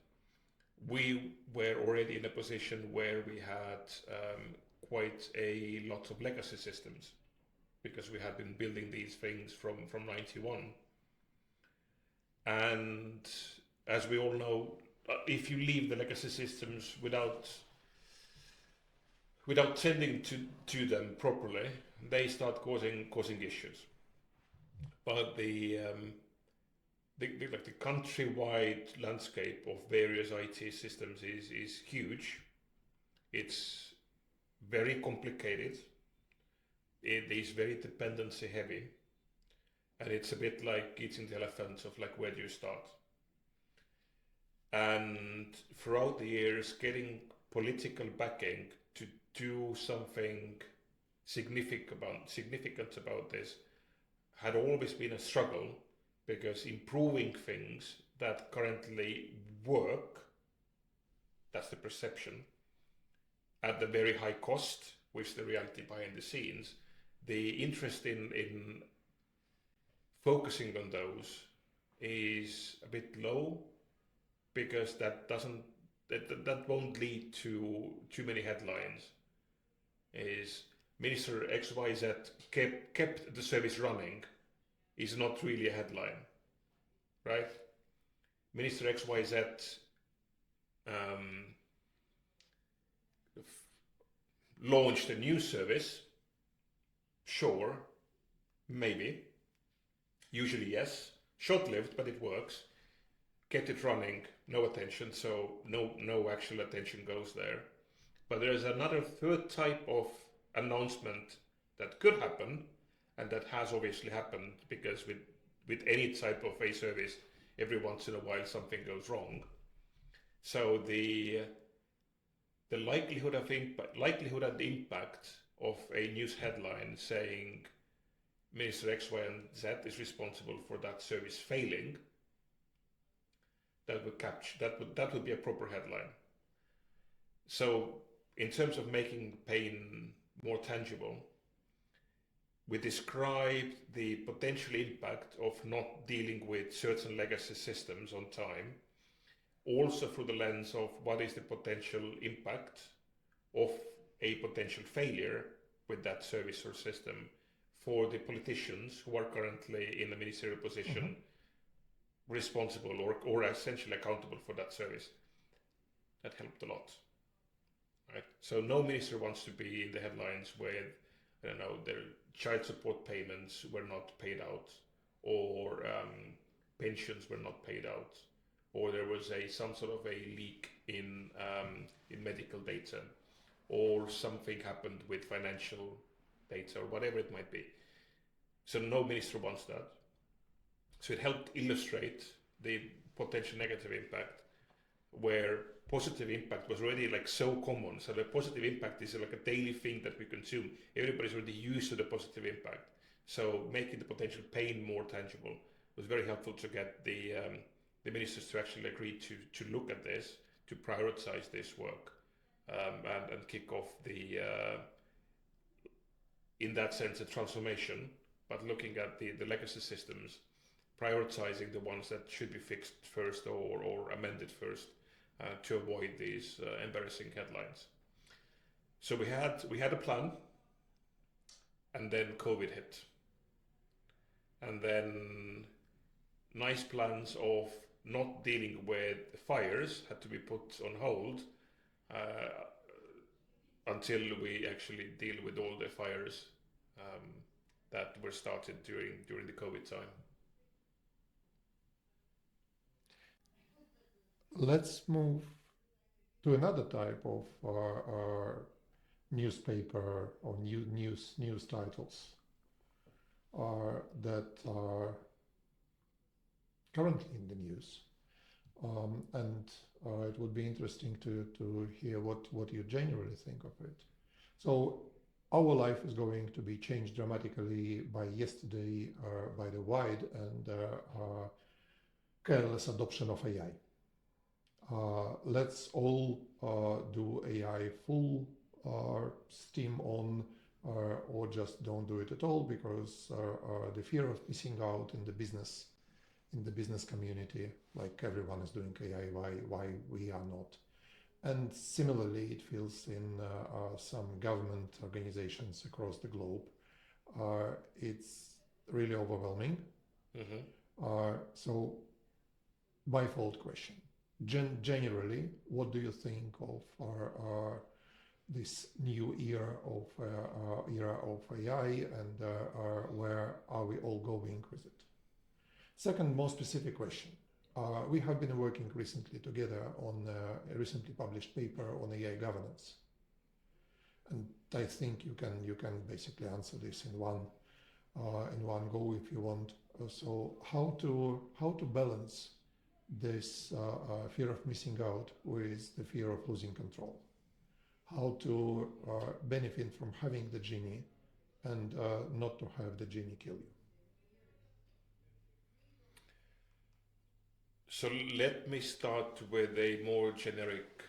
we were already in a position where we had quite a lot of legacy systems, because we had been building these things from 91. And as we all know, if you leave the legacy systems without tending to them properly, they start causing issues. But the countrywide landscape of various IT systems is huge. It's very complicated. It is very dependency heavy, and it's a bit like eating the elephant of like, where do you start? And throughout the years, getting political backing to do something significant about this had always been a struggle, because improving things that currently work, that's the perception, at the very high cost, which is the reality behind the scenes, the interest in focusing on those is a bit low, because that won't lead to too many headlines. Is Minister XYZ kept the service running is not really a headline, right? Minister XYZ launched a new service, sure, maybe, usually yes, short-lived, but it works. Kept it running, no attention, so no actual attention goes there. But there is another third type of announcement that could happen, and that has obviously happened, because with any type of a service, every once in a while something goes wrong. So the likelihood and impact of a news headline saying Minister X, Y, and Z is responsible for that service failing, that would be a proper headline. So in terms of making pain more tangible, we described the potential impact of not dealing with certain legacy systems on time, also through the lens of what is the potential impact of a potential failure with that service or system for the politicians who are currently in a ministerial position, responsible or essentially accountable for that service. That helped a lot. Right? So no minister wants to be in the headlines with, I don't know, their child support payments were not paid out, or pensions were not paid out, or there was some sort of a leak in medical data, or something happened with financial data, or whatever it might be. So no minister wants that. So it helped illustrate the potential negative impact, where positive impact was already like so common. So the positive impact is like a daily thing that we consume. Everybody's already used to the positive impact. So making the potential pain more tangible was very helpful to get the ministers to actually agree to look at this, to prioritize this work, and kick off in that sense, a transformation, but looking at the legacy systems, prioritizing the ones that should be fixed first or amended first to avoid these embarrassing headlines. So we had a plan, and then COVID hit. And then nice plans of not dealing with fires had to be put on hold until we actually deal with all the fires that were started during the COVID time. Let's move to another type of newspaper or news titles that are currently in the news, and it would be interesting to hear what you generally think of it. So our life is going to be changed dramatically by yesterday by the wide and careless adoption of AI. Let's all do AI full steam on, or just don't do it at all, because the fear of missing out in the business community, like everyone is doing AI, why we are not? And similarly, it feels in some government organizations across the globe. It's really overwhelming. So, bifold question. Generally, what do you think of this new era of AI, and where are we all going with it? Second, more specific question. We have been working recently together on a recently published paper on AI governance, and I think you can basically answer this in one go if you want. So how to balance this fear of missing out with the fear of losing control? How to benefit from having the genie and not to have the genie kill you? So let me start with a more generic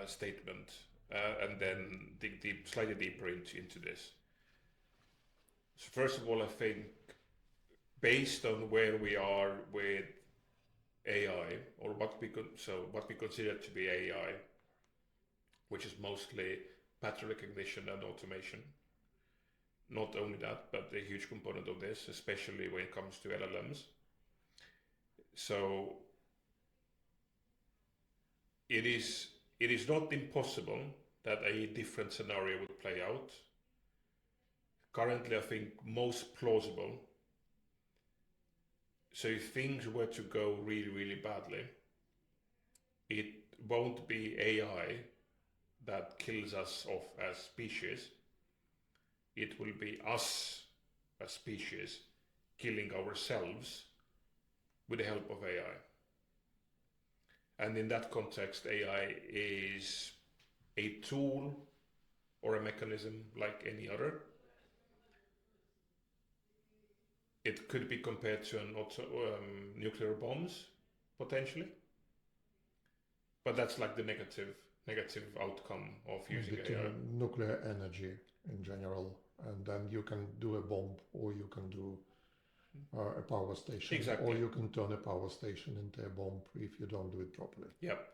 statement and then dig slightly deeper into this. So first of all, I think based on where we are with AI, or what we consider to be AI, which is mostly pattern recognition and automation. Not only that, but a huge component of this, especially when it comes to LLMs. So it is not impossible that a different scenario would play out. Currently, I think most plausible. So if things were to go really, really badly, it won't be AI that kills us off as species. It will be us as species killing ourselves with the help of AI. And in that context, AI is a tool or a mechanism like any other. It could be compared to nuclear bombs, potentially. But that's like the negative outcome of using AI. Nuclear energy in general, and then you can do a bomb, or you can do a power station, exactly. or you can turn a power station into a bomb if you don't do it properly. Yep.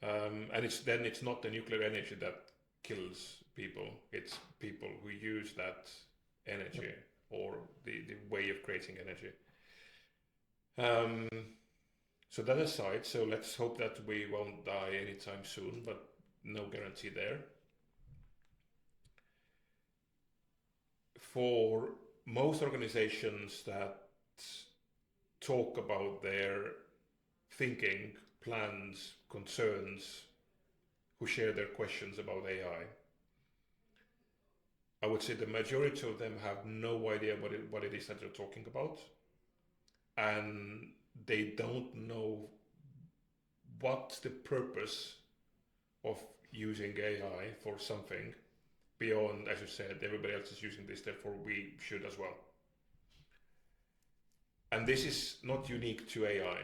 And it's not the nuclear energy that kills people, it's people who use that energy, yep, or the way of creating energy. So that aside, so let's hope that we won't die anytime soon, but no guarantee there. For most organizations that talk about their thinking, plans, concerns, who share their questions about AI, I would say the majority of them have no idea what it is that they're talking about, and they don't know what's the purpose of using AI for something beyond, as you said, everybody else is using this, therefore we should as well. And this is not unique to AI.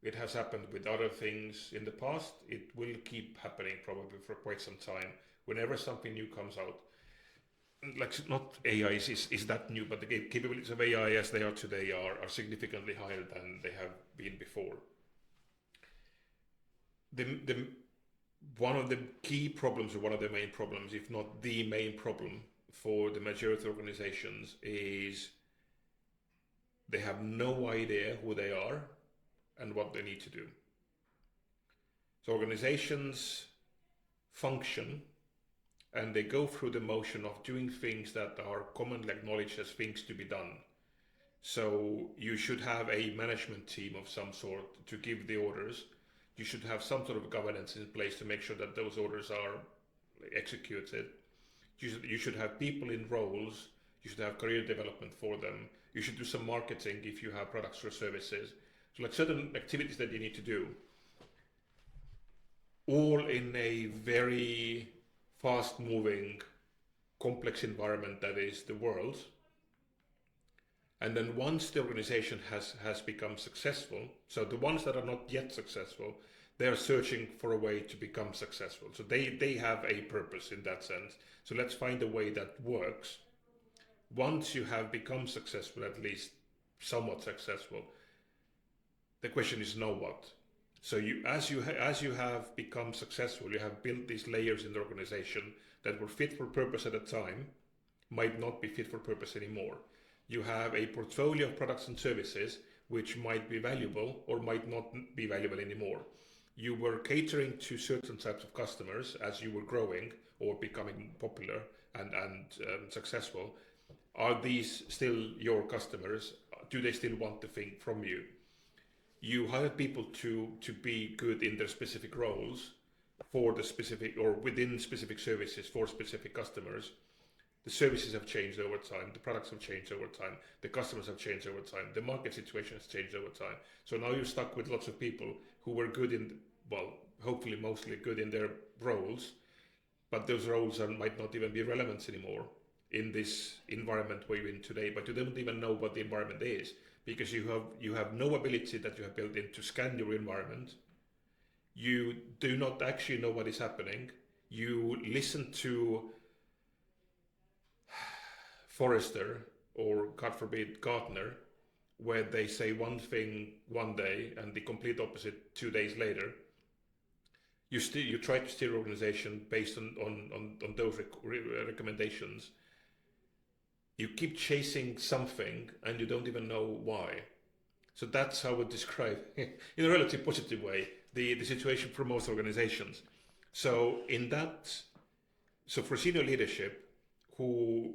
It has happened with other things in the past. It will keep happening probably for quite some time. Whenever something new comes out, like not AI is that new, but the capabilities of AI as they are today are significantly higher than they have been before. One of the key problems, or one of the main problems, if not the main problem for the majority of organizations, is they have no idea who they are and what they need to do. So organizations function and they go through the motion of doing things that are commonly acknowledged as things to be done. So you should have a management team of some sort to give the orders. You should have some sort of governance in place to make sure that those orders are executed. You should have people in roles. You should have career development for them. You should do some marketing if you have products or services. So like certain activities that you need to do, all in a very fast-moving, complex environment that is the world. And then once the organization has become successful, so the ones that are not yet successful, they are searching for a way to become successful. So they have a purpose in that sense. So let's find a way that works. Once you have become successful, at least somewhat successful, the question is now what? So as you have become successful, you have built these layers in the organization that were fit for purpose at a time, might not be fit for purpose anymore. You have a portfolio of products and services which might be valuable or might not be valuable anymore. You were catering to certain types of customers as you were growing or becoming popular and successful. Are these still your customers? Do they still want the thing from you? You hire people to be good in their specific roles for the specific or within specific services for specific customers. The services have changed over time, the products have changed over time, the customers have changed over time, the market situation has changed over time. So now you're stuck with lots of people who were good in, well, hopefully mostly good in their roles, but those roles might not even be relevant anymore in this environment where you're in today, but you don't even know what the environment is because you have no ability that you have built in to scan your environment. You do not actually know what is happening. You listen to Forrester or, God forbid, Gartner, where they say one thing one day and the complete opposite 2 days later. You try to steer organization based on those recommendations. You keep chasing something and you don't even know why. So that's how I would describe, in a relatively positive way, the situation for most organizations. So for senior leadership, for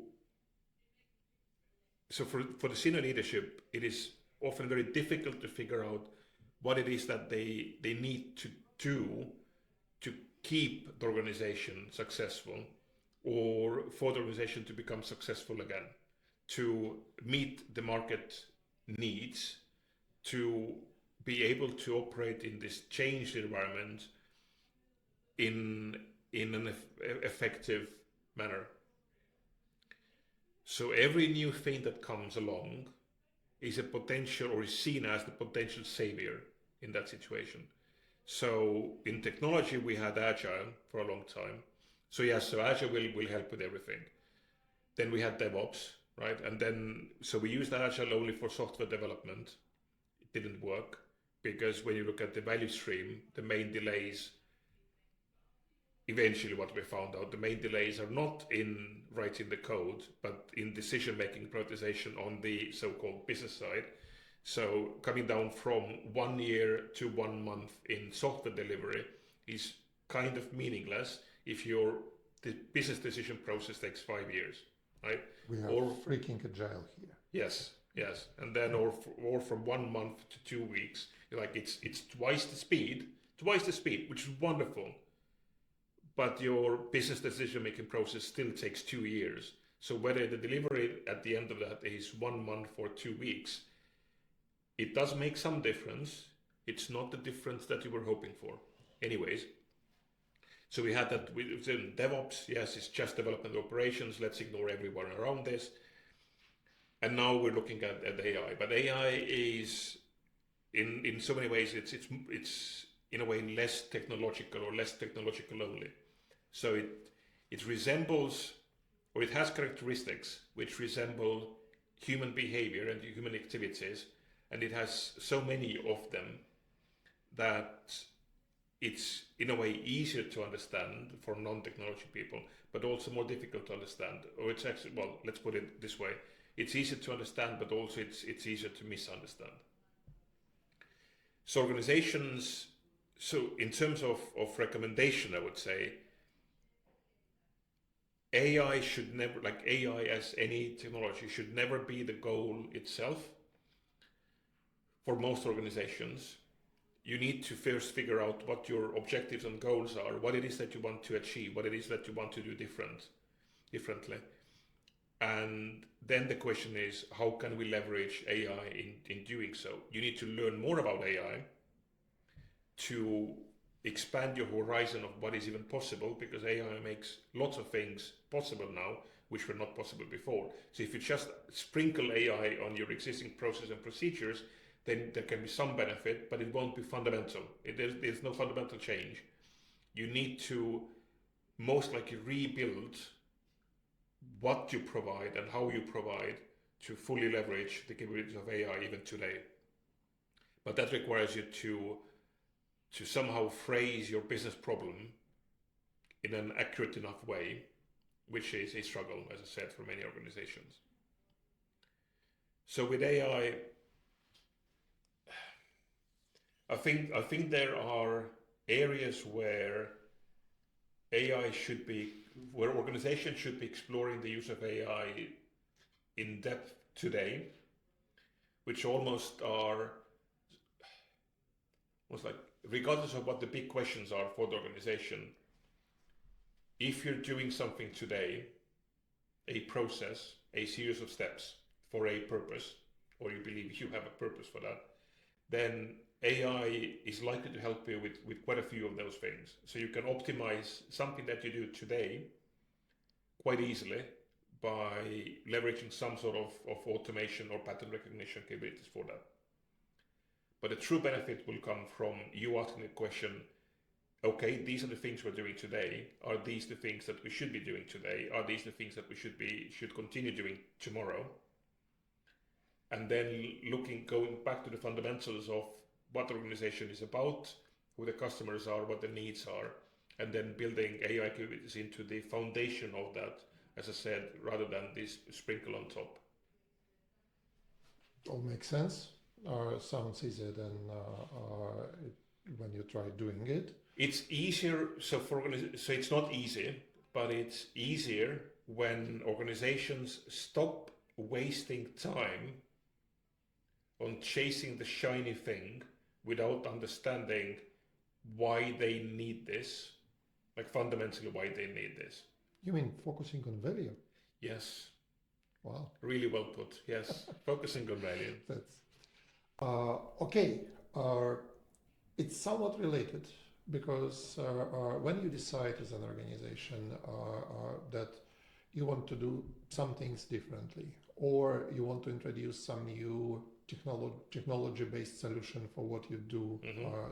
the senior leadership, it is often very difficult to figure out what it is that they need to do to keep the organization successful, or for the organization to become successful again, to meet the market needs, to be able to operate in this changed environment in an effective manner. So every new thing that comes along is a potential, or is seen as the potential savior in that situation. So in technology, we had Agile for a long time. So yes, so Agile will help with everything. Then we had DevOps, right? And then, so we used Agile only for software development. It didn't work because when you look at the value stream, the main delays, eventually what we found out, the main delays are not in writing the code, but in decision-making prioritization on the so-called business side. So coming down from 1 year to 1 month in software delivery is kind of meaningless if the business decision process takes 5 years, right? We are freaking agile here. Yes, and then or from 1 month to 2 weeks, like it's twice the speed, which is wonderful. But your business decision-making process still takes 2 years. So whether the delivery at the end of that is 1 month or 2 weeks, it does make some difference. It's not the difference that you were hoping for. Anyways, So we had that with DevOps. Yes, it's just development operations. Let's ignore everyone around this. And now we're looking at AI. But AI is, in so many ways, it's in a way less technological or less technological only. So it resembles, or it has characteristics which resemble human behavior and human activities, and it has so many of them that it's in a way easier to understand for non-technology people, but also more difficult to understand. Or it's actually, well, let's put it this way: it's easier to understand, but also it's easier to misunderstand. So organizations, so in terms of recommendation, I would say AI should never, like AI as any technology, should never be the goal itself. For most organizations, you need to first figure out what your objectives and goals are, what it is that you want to achieve, what it is that you want to do differently. And then the question is, how can we leverage AI in doing so? You need to learn more about AI to expand your horizon of what is even possible, because AI makes lots of things possible now which were not possible before. So if you just sprinkle AI on your existing process and procedures, then there can be some benefit, but it won't be fundamental. There's no fundamental change. You need to most likely rebuild what you provide and how you provide to fully leverage the capabilities of AI even today. But that requires you to somehow phrase your business problem in an accurate enough way, which is a struggle, as I said, for many organizations. So with AI, I think there are areas where where organizations should be exploring the use of AI in depth today, which almost like, regardless of what the big questions are for the organization, if you're doing something today, a process, a series of steps for a purpose, or you believe you have a purpose for that, then AI is likely to help you with quite a few of those things. So you can optimize something that you do today quite easily by leveraging some sort of automation or pattern recognition capabilities for that. But the true benefit will come from you asking the question, okay, these are the things we're doing today. Are these the things that we should be doing today? Are these the things that we should continue doing tomorrow? And then going back to the fundamentals of what the organization is about, who the customers are, what the needs are, and then building AI capabilities into the foundation of that, as I said, rather than this sprinkle on top. All makes sense. Sounds easier than when you try doing it. It's easier, so it's not easy, but it's easier when organizations stop wasting time on chasing the shiny thing without understanding why they need this, like fundamentally why they need this. You mean focusing on value? Yes. Wow. Really well put. Yes. Focusing on value. That's okay. It's somewhat related, because when you decide as an organization that you want to do some things differently, or you want to introduce some new technology-based solution for what you do,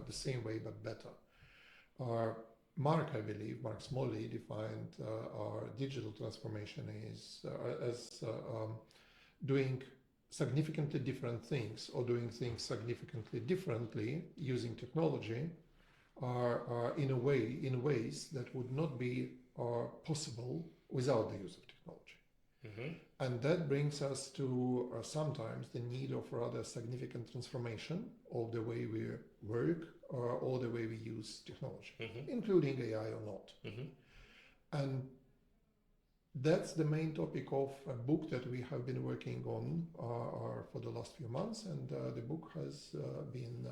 the same way but better. Mark Smalley defined our digital transformation as doing significantly different things, or doing things significantly differently using technology in ways that would not be possible without the use of technology. And that brings us to sometimes the need of rather significant transformation of the way we work or the way we use technology, including AI or not. And that's the main topic of a book that we have been working on for the last few months, and the book has been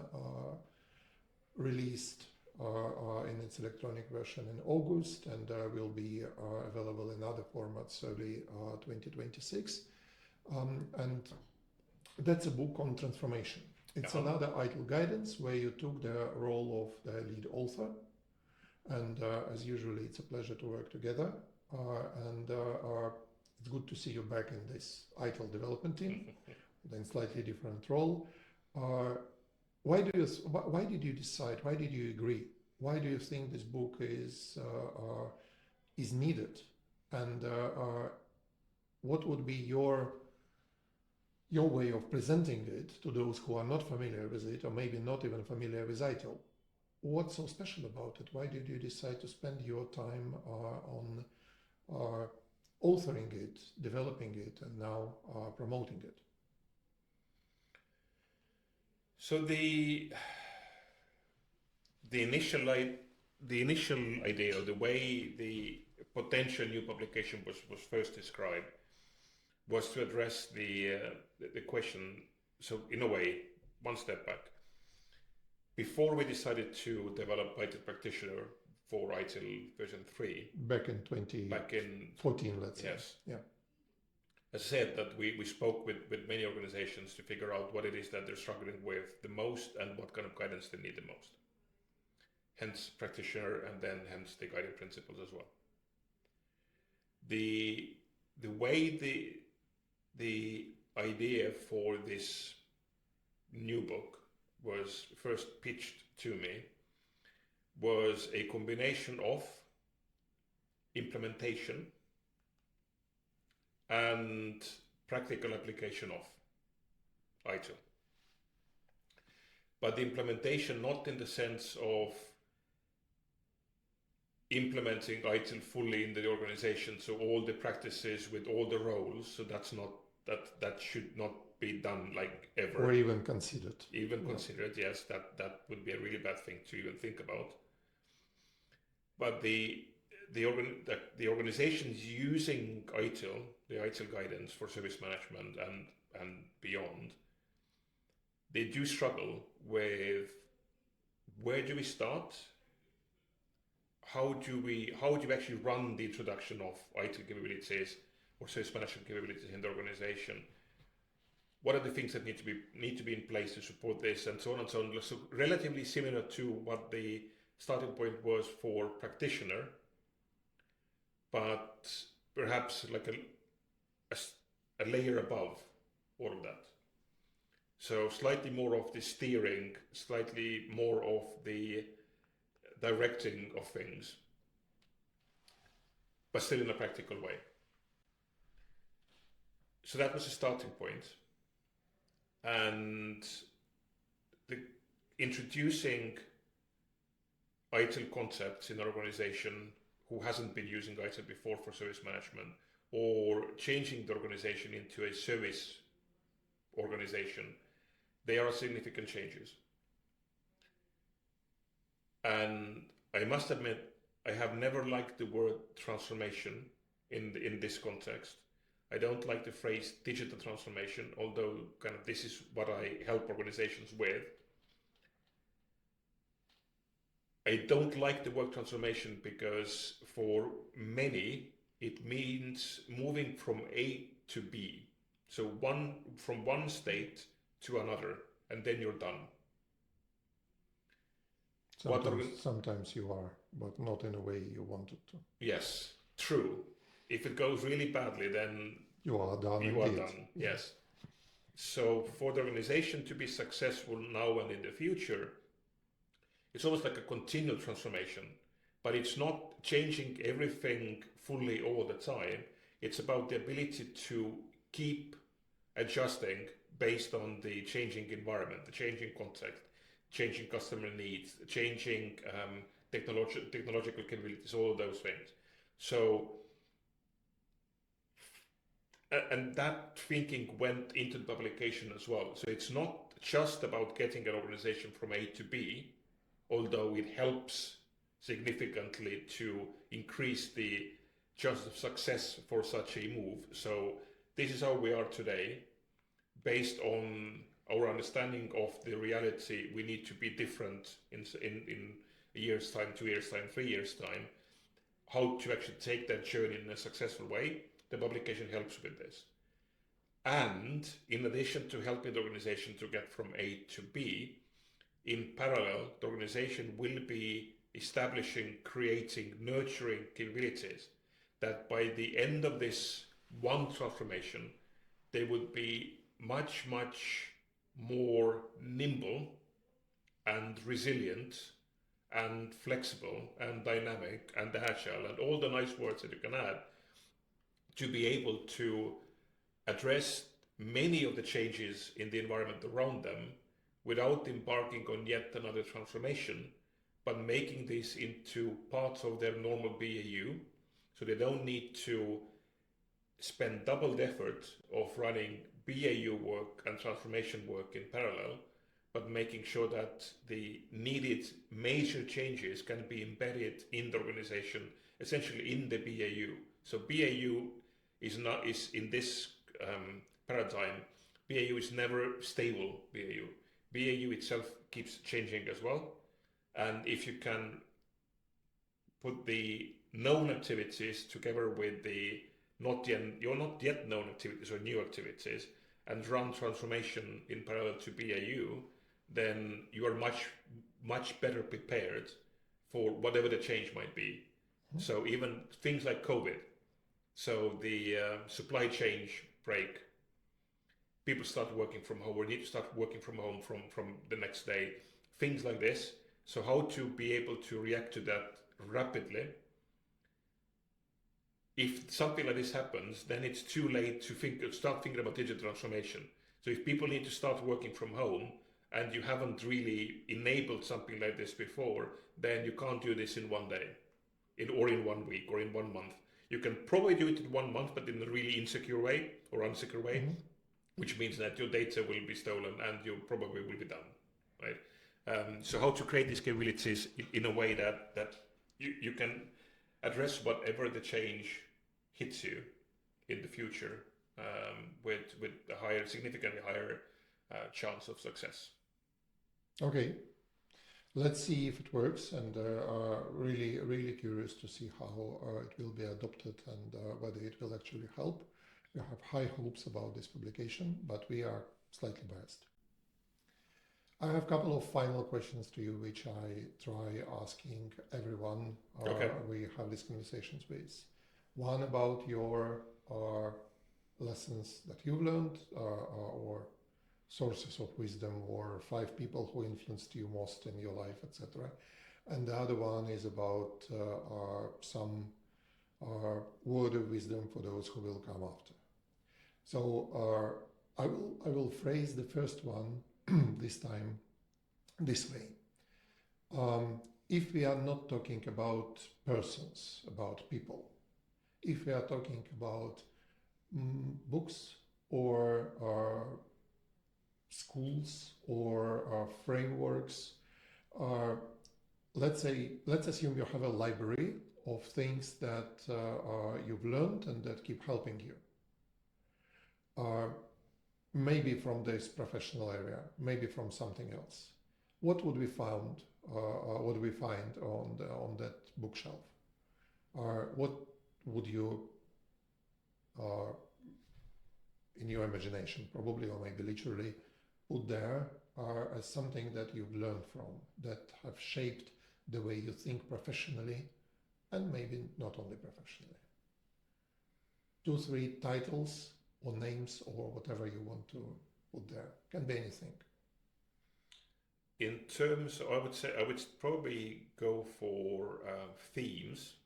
released in its electronic version in August, and will be available in other formats early 2026. And that's a book on transformation. It's another ITIL guidance where you took the role of the lead author And as usually, it's a pleasure to work together. And it's good to see you back in this ITIL development team, in slightly different role. Why did you decide? Why did you agree? Why do you think this book is needed? And what would be your way of presenting it to those who are not familiar with it, or maybe not even familiar with ITIL? What's so special about it? Why did you decide to spend your time on authoring it, developing it, and now promoting it? So the initial idea, or the way the potential new publication was first described, was to address the question. So in a way, one step back. Before we decided to develop ITIL Practitioner for ITIL version 3, back in 2014, let's say. Yes. Yeah. As I said, that we spoke with many organizations to figure out what it is that they're struggling with the most and what kind of guidance they need the most. Hence practitioner, and then hence the guiding principles as well. The way the idea for this new book was first pitched to me was a combination of implementation and practical application of ITIL. But the implementation not in the sense of implementing ITIL fully in the organization, so all the practices with all the roles, so that should not be done like ever. Or even considered. Even considered, yes, that would be a really bad thing to even think about. But the organizations using ITIL, the ITIL guidance for service management and beyond, they do struggle with where do we start? How do we actually run the introduction of ITIL capabilities or service management capabilities in the organization? What are the things that need to be in place to support this, and so on and so on? So relatively similar to what the starting point was for practitioner, but perhaps like a layer above all of that. So slightly more of the steering, slightly more of the directing of things, but still in a practical way. So that was a starting point. And introducing ITIL concepts in an organization who hasn't been using ITIL before for service management, or changing the organization into a service organization, they are significant changes. And I must admit, I have never liked the word transformation in this context. I don't like the phrase digital transformation, although kind of this is what I help organizations with. I don't like the word transformation because for many, it means moving from A to B. So from one state to another, and then you're done. Sometimes you are, but not in a way you wanted to. Yes, true. If it goes really badly, then you are done. Yes. So for the organization to be successful now and in the future, it's almost like a continual transformation, but it's not changing everything fully all the time. It's about the ability to keep adjusting based on the changing environment, the changing context, changing customer needs, changing technological capabilities, all of those things. So, and that thinking went into the publication as well. So it's not just about getting an organization from A to B, although it helps significantly to increase the chance of success for such a move. So this is how we are today. Based on our understanding of the reality, we need to be different in a year's time, 2 years' time, 3 years' time. How to actually take that journey in a successful way, the publication helps with this. And in addition to helping the organization to get from A to B, in parallel, the organization will be establishing, creating, nurturing capabilities that by the end of this one transformation, they would be much, much more nimble and resilient and flexible and dynamic and agile and all the nice words that you can add to be able to address many of the changes in the environment around them without embarking on yet another transformation, but making this into parts of their normal BAU, so they don't need to spend doubled effort of running BAU work and transformation work in parallel, but making sure that the needed major changes can be embedded in the organization, essentially in the BAU. So BAU is in this paradigm, BAU is never stable BAU. BAU itself keeps changing as well. And if you can put the known activities together with the not yet known activities or new activities and run transformation in parallel to BAU, then you are much better prepared for whatever the change might be. So even things like COVID, so the supply chain break, people start working from home or need to start working from home from the next day, things like this. So how to be able to react to that rapidly. If something like this happens, then it's too late to start thinking about digital transformation. So if people need to start working from home and you haven't really enabled something like this before, then you can't do this in one day, or in 1 week, or in 1 month. You can probably do it in 1 month, but in a really insecure way or unsecure way, which means that your data will be stolen and you probably will be done, right? So how to create these capabilities in a way that you can address whatever the change hits you in the future with a significantly higher chance of success. Okay, let's see if it works, and really curious to see how it will be adopted and whether it will actually help. We have high hopes about this publication, but we are slightly biased. I have a couple of final questions to you, which I try asking everyone we have these conversations with. One about your lessons that you've learned or sources of wisdom, or 5 people who influenced you most in your life, etc. And the other one is about some word of wisdom for those who will come after. So I will phrase the first one this time this way. If we are not talking about persons, about people, if we are talking about books or schools or frameworks, let's assume you have a library of things that you've learned and that keep helping you. Maybe from this professional area, maybe from something else. What would we find? What do we find on that bookshelf? What would you, in your imagination, probably or maybe literally, put there as something that you've learned from, that have shaped the way you think professionally, and maybe not only professionally? 2, 3 titles or names or whatever you want to put there. Can be anything. In terms, I would probably go for themes.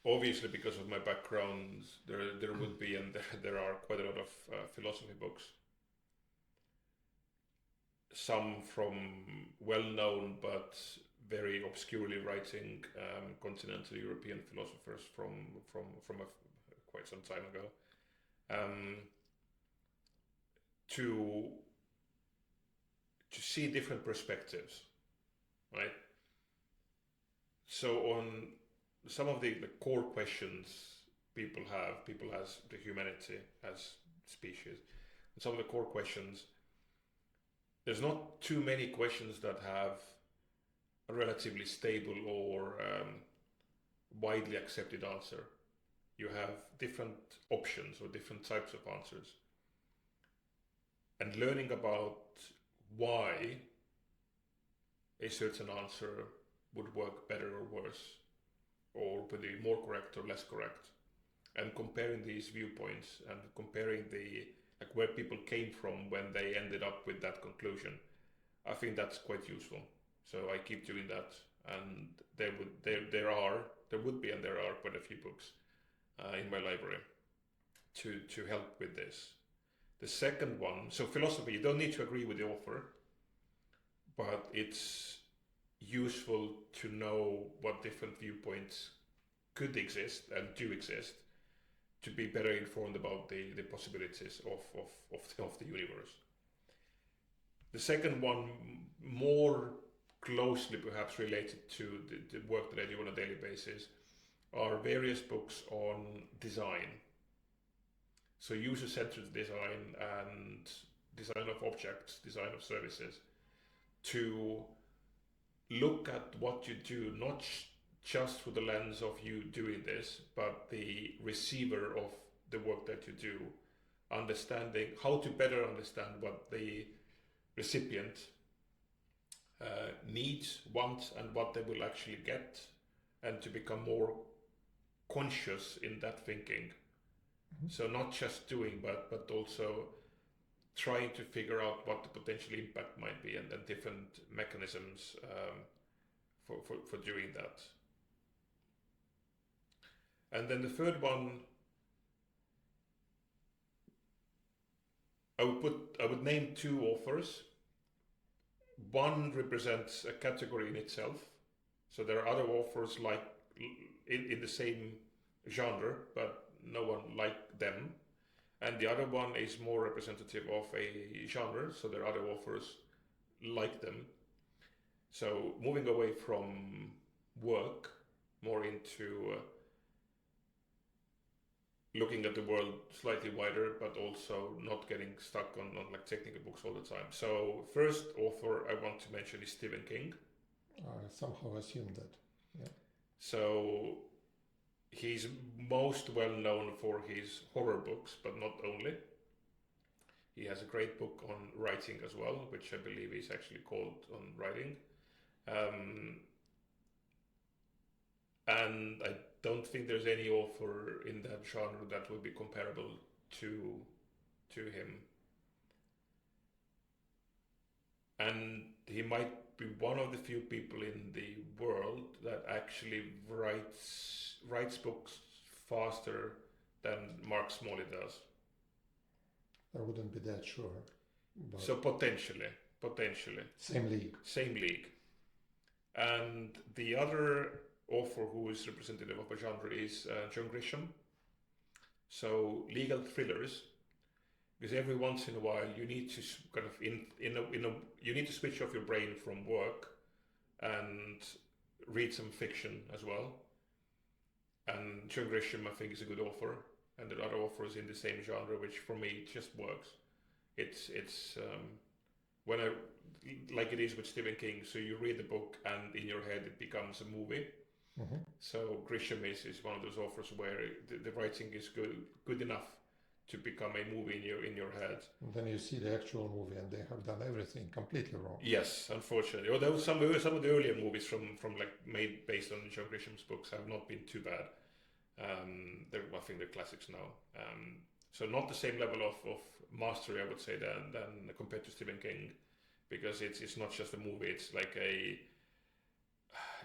Obviously, because of my background, there would be, and there are quite a lot of philosophy books. Some from well-known but very obscurely writing continental European philosophers from quite some time ago, to see different perspectives, right? So on some of the core questions people as the humanity, as species, and some of the core questions, there's not too many questions that have a relatively stable or widely accepted answer. You have different options or different types of answers. And learning about why a certain answer would work better or worse, or would be more correct or less correct, and comparing these viewpoints and comparing where people came from when they ended up with that conclusion. I think that's quite useful. So I keep doing that, and there would be quite a few books in my library to help with this. The second one, so philosophy, you don't need to agree with the author, but it's useful to know what different viewpoints could exist and do exist to be better informed about the possibilities of the universe. The second one, more closely perhaps related to the work that I do on a daily basis, are various books on design. So user-centered design and design of objects, design of services, to look at what you do, not just through the lens of you doing this, but the receiver of the work that you do, understanding how to better understand what the recipient needs, wants, and what they will actually get, and to become more conscious in that thinking. So not just doing, but also trying to figure out what the potential impact might be, and then different mechanisms for doing that. And then the third one, I would name two authors. One represents a category in itself. So there are other authors like in the same genre, but no one like them. And the other one is more representative of a genre, so there are other authors like them. So moving away from work, more into looking at the world slightly wider, but also not getting stuck on like technical books all the time. So first author I want to mention is Stephen King. I somehow assumed that. Yeah. So he's most well known for his horror books, but not only. He has a great book on writing as well, which I believe is actually called On Writing. And I don't think there's any author in that genre that would be comparable to him. And he might be one of the few people in the world that actually writes books faster than Mark Smalley does. I wouldn't be that sure. But So potentially. Same league. And the other author who is representative of a genre is John Grisham. So legal thrillers, because every once in a while you need to kind of you need to switch off your brain from work and read some fiction as well. And John Grisham, I think, is a good author, and there are other authors in the same genre, which for me just works. It's when I like it is with Stephen King. So you read the book, and in your head it becomes a movie. Mm-hmm. So Grisham is one of those authors where the writing is good enough to become a movie in your head. And then you see the actual movie, and they have done everything completely wrong. Yes, unfortunately. Although some of the earlier movies from like made based on John Grisham's books have not been too bad. I think they're classics now. So not the same level of mastery, I would say, than compared to Stephen King, because it's not just a movie. It's like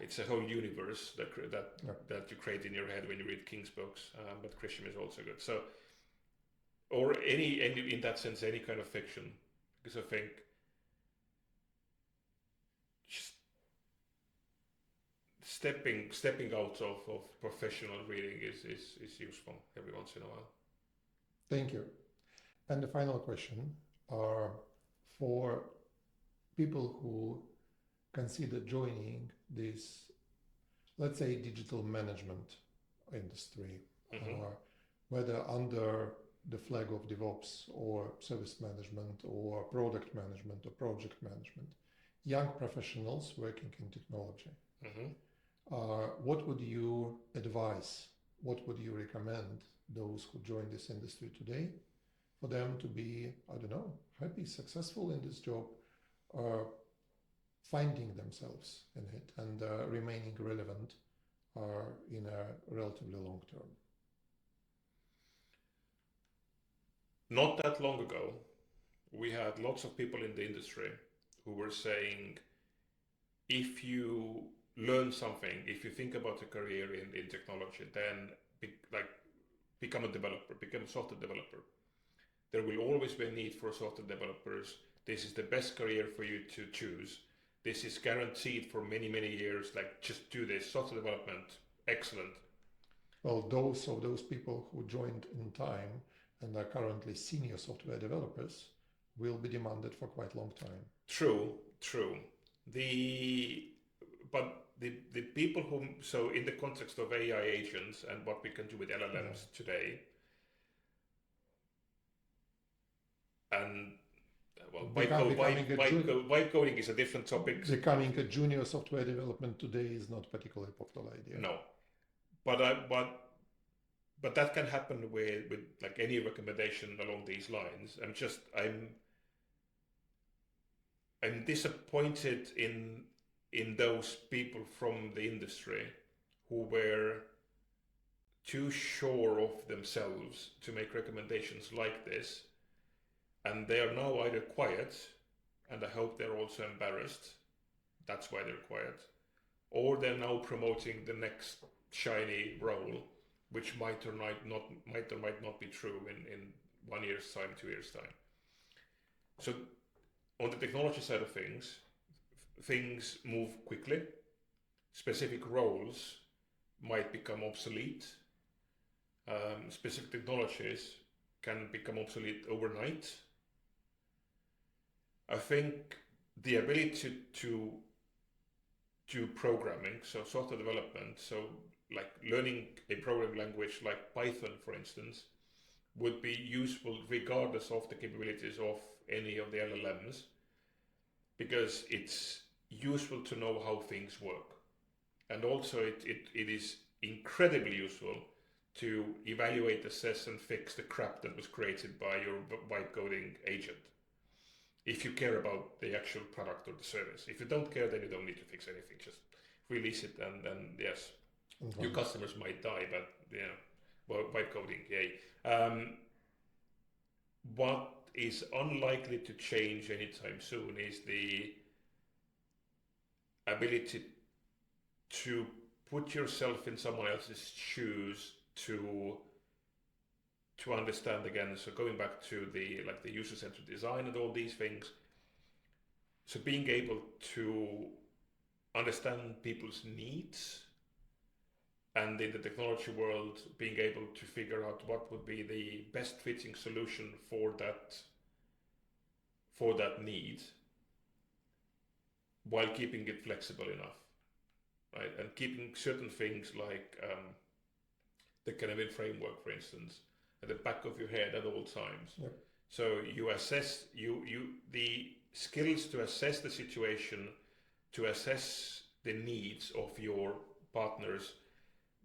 it's a whole universe that you create in your head when you read King's books. But Grisham is also good. So, or any in that sense, any kind of fiction, because I think just stepping out of professional reading is useful every once in a while. Thank you. And the final question are for people who consider joining this, let's say, digital management industry, whether under the flag of DevOps or service management or product management or project management, young professionals working in technology. What would you advise? What would you recommend those who join this industry today for them to be, I don't know, happy, successful in this job, finding themselves in it and remaining relevant in a relatively long term? Not that long ago, we had lots of people in the industry who were saying, if you learn something, if you think about a career in technology, then become a developer, become a software developer. There will always be a need for software developers. This is the best career for you to choose. This is guaranteed for many, many years. Like, just do this, software development, excellent. Well, those people who joined in time and are currently senior software developers will be demanded for quite a long time. True. But the people who, so in the context of AI agents and what we can do with LLMs today, and well, vibe coding is a different topic. Becoming a junior software development today is not a particularly popular idea. No, but that can happen with like any recommendation along these lines. I'm disappointed in those people from the industry who were too sure of themselves to make recommendations like this, and they are now either quiet, and I hope they're also embarrassed, that's why they're quiet, or they're now promoting the next shiny role, which might or might not be true in 1 year's time, 2 years' time. So on the technology side of things move quickly. Specific roles might become obsolete. Specific technologies can become obsolete overnight. I think the ability to do programming, so software development, so like learning a programming language like Python, for instance, would be useful regardless of the capabilities of any of the LLMs, because it's useful to know how things work. And also it is incredibly useful to evaluate, assess, and fix the crap that was created by your vibe coding agent. If you care about the actual product or the service. If you don't care, then you don't need to fix anything. Just release it, and then yes, your customers might die, but yeah, well, vibe coding, yay. What is unlikely to change anytime soon is the ability to put yourself in someone else's shoes to understand again. So going back to the user-centered design and all these things, so being able to understand people's needs, and in the technology world being able to figure out what would be the best fitting solution for that need, while keeping it flexible enough, right? And keeping certain things like the Canadian framework, for instance, at the back of your head at all times. Yep. So you assess the skills to assess the situation, to assess the needs of your partners,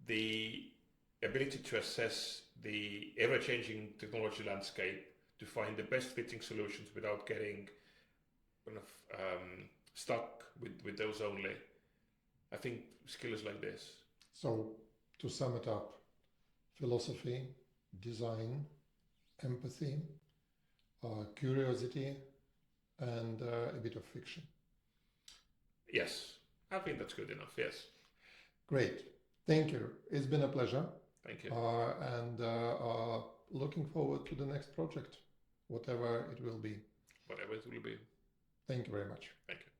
the ability to assess the ever-changing technology landscape, to find the best fitting solutions without getting kind of stuck with those only. I think skills like this. So to sum it up, philosophy, design, empathy, curiosity, and a bit of fiction. Yes, I think that's good enough, yes. Great. Thank you. It's been a pleasure. Thank you. And looking forward to the next project, whatever it will be. Whatever it will be. Thank you very much. Thank you.